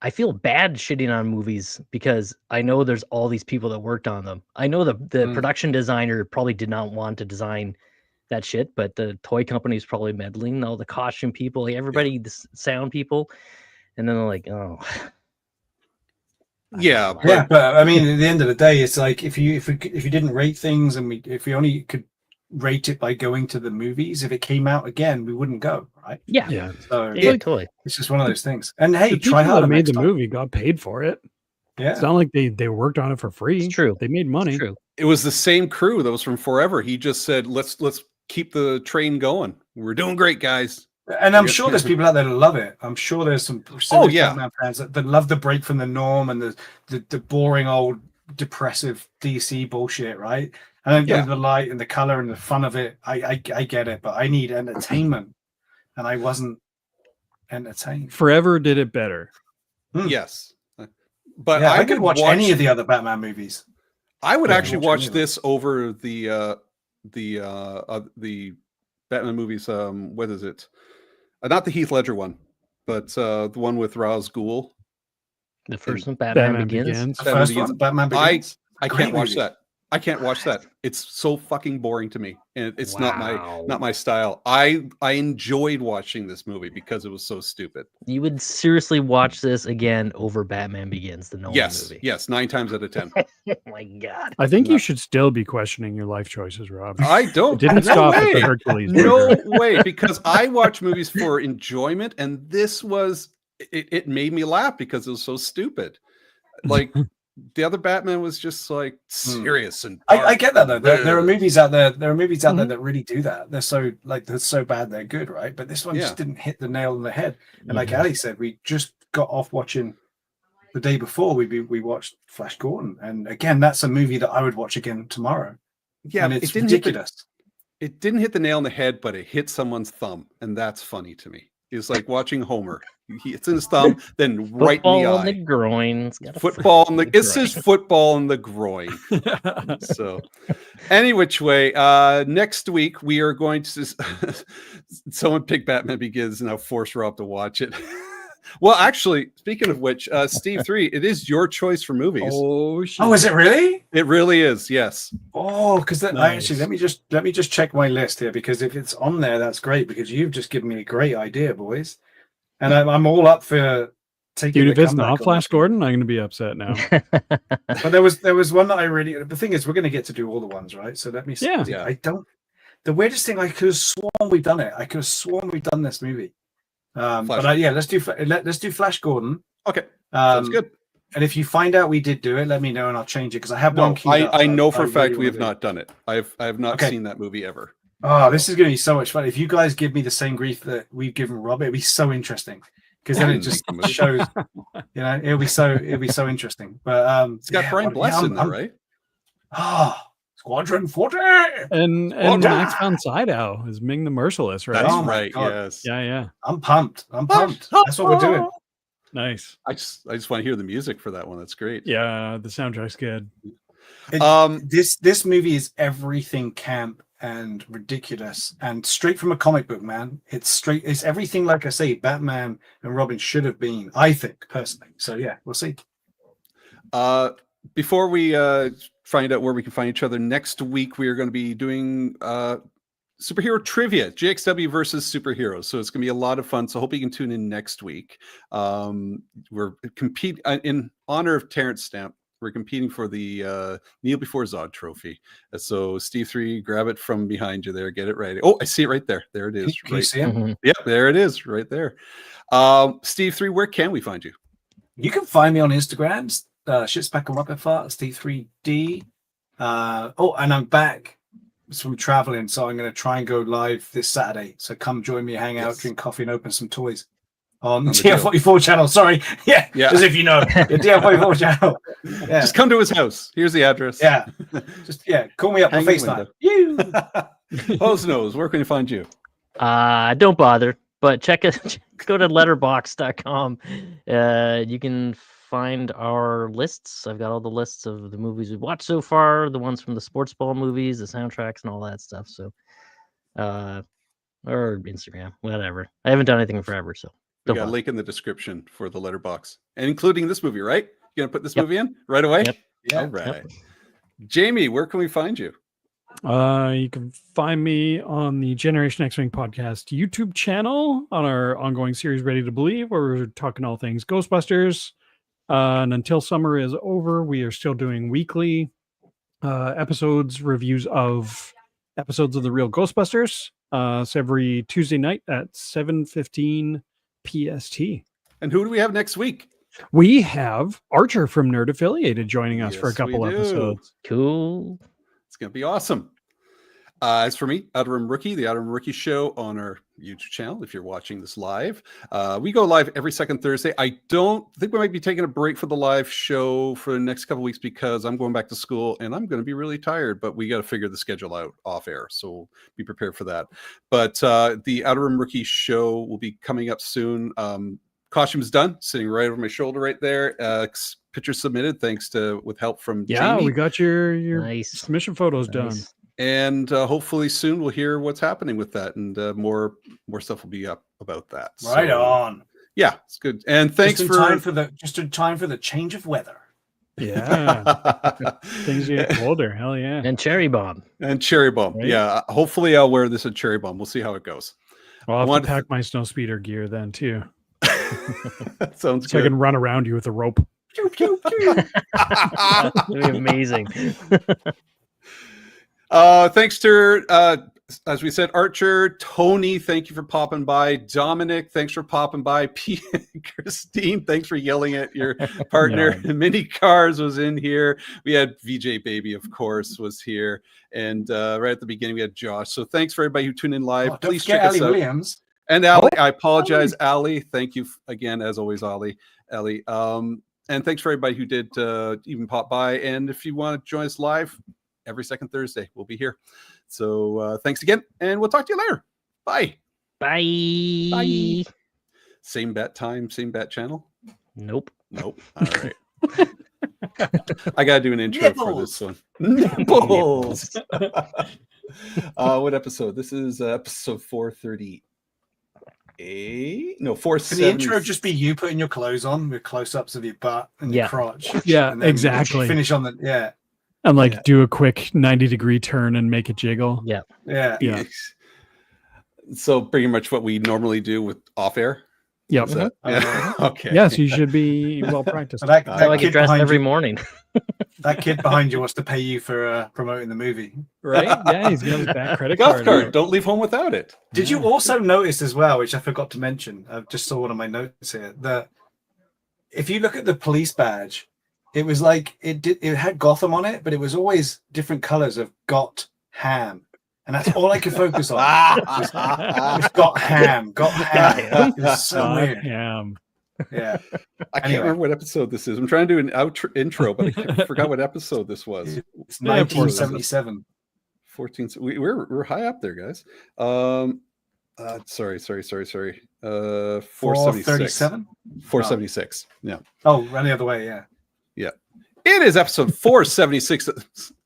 I feel bad shitting on movies because I know there's all these people that worked on them. I know the Mm. production designer probably did not want to design that shit, but the toy company's probably meddling. All the costume people, like everybody, the sound people, and then they're like, oh, Yeah, Yeah, but I mean, at the end of the day, it's like if you didn't rate things and if we only could rate it by going to the movies, if it came out again, we wouldn't go, right? yeah, Yeah. So yeah, totally. it's just one of those things. And hey, The people try harder that made next the time. movie got paid for it. Yeah. It's not like they worked on it for free. It's true. They made money. It's true. it was the same crew that was from Forever. He just said, let's keep the train going. We're doing great, guys. And I'm Yeah. sure there's people out there that love it. I'm sure there's some Oh, yeah. Batman fans that love the break from the norm and the boring old depressive DC bullshit, right? I don't Yeah. get the light and the color and the fun of it. I get it, but I need entertainment, and I wasn't entertained. Forever did it better. Yes. But Yeah, I could would watch any of the other Batman movies. I would Yeah, actually watch any watch of them. this over the Batman movies. What is it? Not the Heath Ledger one, but the one with Ra's Ghul. The first one, Batman, Begins. The Batman first Begins. one, Batman Begins. I Great can't watch movie. that. I can't watch that. It's so fucking boring to me, and it's Wow. not my style. I enjoyed watching this movie because it was so stupid. You would seriously watch this again over Batman Begins, the Nolan Yes, movie. yes, 9 times out of 10. Oh my god. I think No. you should still be questioning your life choices, Rob. I don't. It didn't no stop at the way. Hercules. No burger. way, because I watch movies for enjoyment, and this was it made me laugh because it was so stupid. Like the other Batman was just like serious and I get that though. There are dark. movies out there. There are movies out there Mhm. that really do that. They're so bad they're good, right? But this one Yeah. just didn't hit the nail on the head. And like Mhm. Ali said, we just got off watching the day before. We watched Flash Gordon, and again, that's a movie that I would watch again tomorrow. Yeah, and it's it didn't hit ridiculous. it didn't hit the nail on the head, but it hit someone's thumb, and that's funny to me. It's like watching Homer. It's in his thumb, then right in Football the on the eye. groin. It's got a Football in the freaking it says groin. football in the groin. So any which way, next week we are going to someone pick Batman Begins and I'll force Rob to watch it. Well, actually, speaking of which, Steve 3, it is your choice for movies. Oh shit! Oh, is it really? It really is, yes. Oh, because Nice. actually, let me just check my list here, because if it's on there, that's great, because you've just given me a great idea, boys, and I'm all up for taking. Dude, if the it's comeback not on Flash this. Gordon, I'm gonna be upset now. But there was one that I really. The thing is, we're going to get to do all the ones, right? So let me see. Yeah. Yeah. I don't. The weirdest thing, I could have sworn we've done it. I could have sworn we've done this movie. Flash. Yeah, let's do Flash Gordon. Okay, sounds Um, good. And if you find out we did do it, let me know and I'll change it, because I have No, one queued up I that know for a really fact we wanna have do. not done it. I have not Okay. seen that movie ever. Oh, this is going to be so much fun. If you guys give me the same grief that we've given Rob, it'll be so interesting. Because then it just shows, it'll be so interesting. But It's got yeah, Brian well, yeah, Bless in there, right? Squadron 40. And Well Max done. von Sydow is Ming the Merciless, right? That's Oh my right. God. Yes. Yeah. I'm pumped. That's what we're doing. Nice. I just want to hear the music for that one. That's great. Yeah, the soundtrack's good. This movie is everything camp and ridiculous and straight from a comic book, man. It's everything, like I say, Batman and Robin should have been, I think, personally. So yeah, we'll see. Before we find out where we can find each other next week, we are going to be doing superhero trivia, GXW versus superheroes. So it's going to be a lot of fun. So hope you can tune in next week. We're competing in honor of Terrence Stamp. We're competing for the Kneel Before Zod trophy. So Steve 3, grab it from behind you there. Get it ready. Oh, I see it right there. There it is. Can you Right. see him? Mhm. Yep, there it is right there. Steve 3, where can we find you? You can find me on Instagram, Shitspack and Rocket Fart, Steve3D. And I'm back from traveling, so I'm going to try and go live this Saturday. So come join me, hang out, Yes. drink coffee, and open some toys on the DF44 channel. Sorry, yeah, as if you know, the DF44 channel. Yeah, Just come to his house. Here's the address. yeah, call me up on Hang in FaceTime. window. You. Hose knows. Where can you find you? Don't bother, but check it. Go to letterbox.com. You can find our lists. I've got all the lists of the movies we've watched so far, the ones from the sports ball movies, the soundtracks, and all that stuff. So, or Instagram, whatever. I haven't done anything in forever, so We don't got a bother. link in the description for the letterbox, and including this movie, right? You gonna put this Yep. movie in right away? Yep. Yeah. All right. Jamie, where can we find you? You can find me on the Generation X-Wing podcast YouTube channel on our ongoing series Ready to Believe, where we're talking all things Ghostbusters. And until summer is over, we are still doing weekly episodes, reviews of episodes of the real Ghostbusters. So every Tuesday night at 7:15 PST. And who do we have next week? We have Archer from Nerd Affiliated joining us for a Yes, we couple do. episodes. Cool. It's gonna be awesome. As for me, Outer Rim Rookie, the Outer Rim Rookie show on our YouTube channel. If you're watching this live, we go live every second Thursday. I don't think we might be taking a break for the live show for the next couple of weeks because I'm going back to school and I'm going to be really tired. But we got to figure the schedule out off air, so be prepared for that. But the Outer Rim Rookie show will be coming up soon. Costume's done, sitting right over my shoulder right there. Picture submitted, thanks to with help from Yeah, Jamie. we got your Nice. submission photos done. Nice. And hopefully soon we'll hear what's happening with that, and more stuff will be up about that. Right So, on. Yeah, it's good. And thanks just in time for the change of weather. Yeah. Things get colder. Hell yeah. And Cherry Bomb. and Cherry Bomb. Right? Yeah, hopefully I'll wear this at Cherry Bomb. We'll see how it goes. Well, I'll have want to to pack my snow speeder gear then too. That sounds So I good. can run around you with a rope. Pew, pew, pew. That'd be amazing. Thanks to as we said, Archer, Tony, thank you for popping by. Dominic, thanks for popping by. Christine, thanks for yelling at your partner. Mini Cars was in here. We had VJ Baby, of course, was here. And right at the beginning, we had Josh. So thanks for everybody who tuned in live. Oh, don't Please forget check us Ali out. Williams. And Ali, I apologize, Ali. Thank you again, as always, Ali. And thanks for everybody who did even pop by. And if you want to join us live, every second Thursday, we'll be here. So thanks again, and we'll talk to you later. Bye. Bye. Bye. Same bat time, same bat channel? Nope. Nope. All right. I got to do an intro for this one. Nipples. What episode? This is episode 438. No, Can 470. the intro just be you putting your clothes on with close-ups of your butt and Yeah. your crotch? Yeah, And then exactly. Finish on the And like Yeah. do a quick 90-degree turn and make it jiggle. Yeah. yeah. Yeah. So pretty much what we normally do with off air. Yep. Is that- yeah. Okay. Yes, you should be well practiced. So that, I So I that get kid dressed behind every you, morning. that kid behind you wants to pay you for promoting the movie. Right? Yeah, he's got his back credit Golf card. cart. Don't leave home without it. Did you also notice as well, which I forgot to mention? I just saw one of my notes here, that if you look at the police badge, it was like it had Gotham on it, but it was always different colors of Got Ham, and that's all I could focus on. It's Got Ham, Got Ham. It was so weird. Ham. Yeah, I can't Anyway. remember what episode this is. I'm trying to do an intro, but I forgot what episode this was. it's Yeah, of course. 1977. 14. We're high up there, guys. Sorry. 476. 437. 476. Yeah. Oh, run the other way. Yeah. It is episode 476.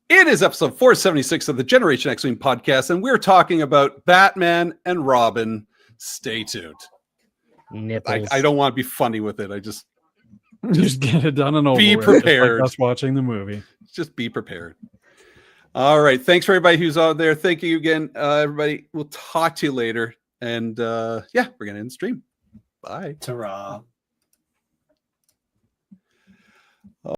It is episode 476 of the Generation X-Wing podcast, and we're talking about Batman and Robin. Stay tuned. Nipples. I don't want to be funny with it. I just Just get it done and over Be with. Just prepared. Like us watching the movie. just be prepared. All right. Thanks for everybody who's out there. Thank you again, everybody. We'll talk to you later. And yeah, we're going to end the stream. Bye. Ta-ra.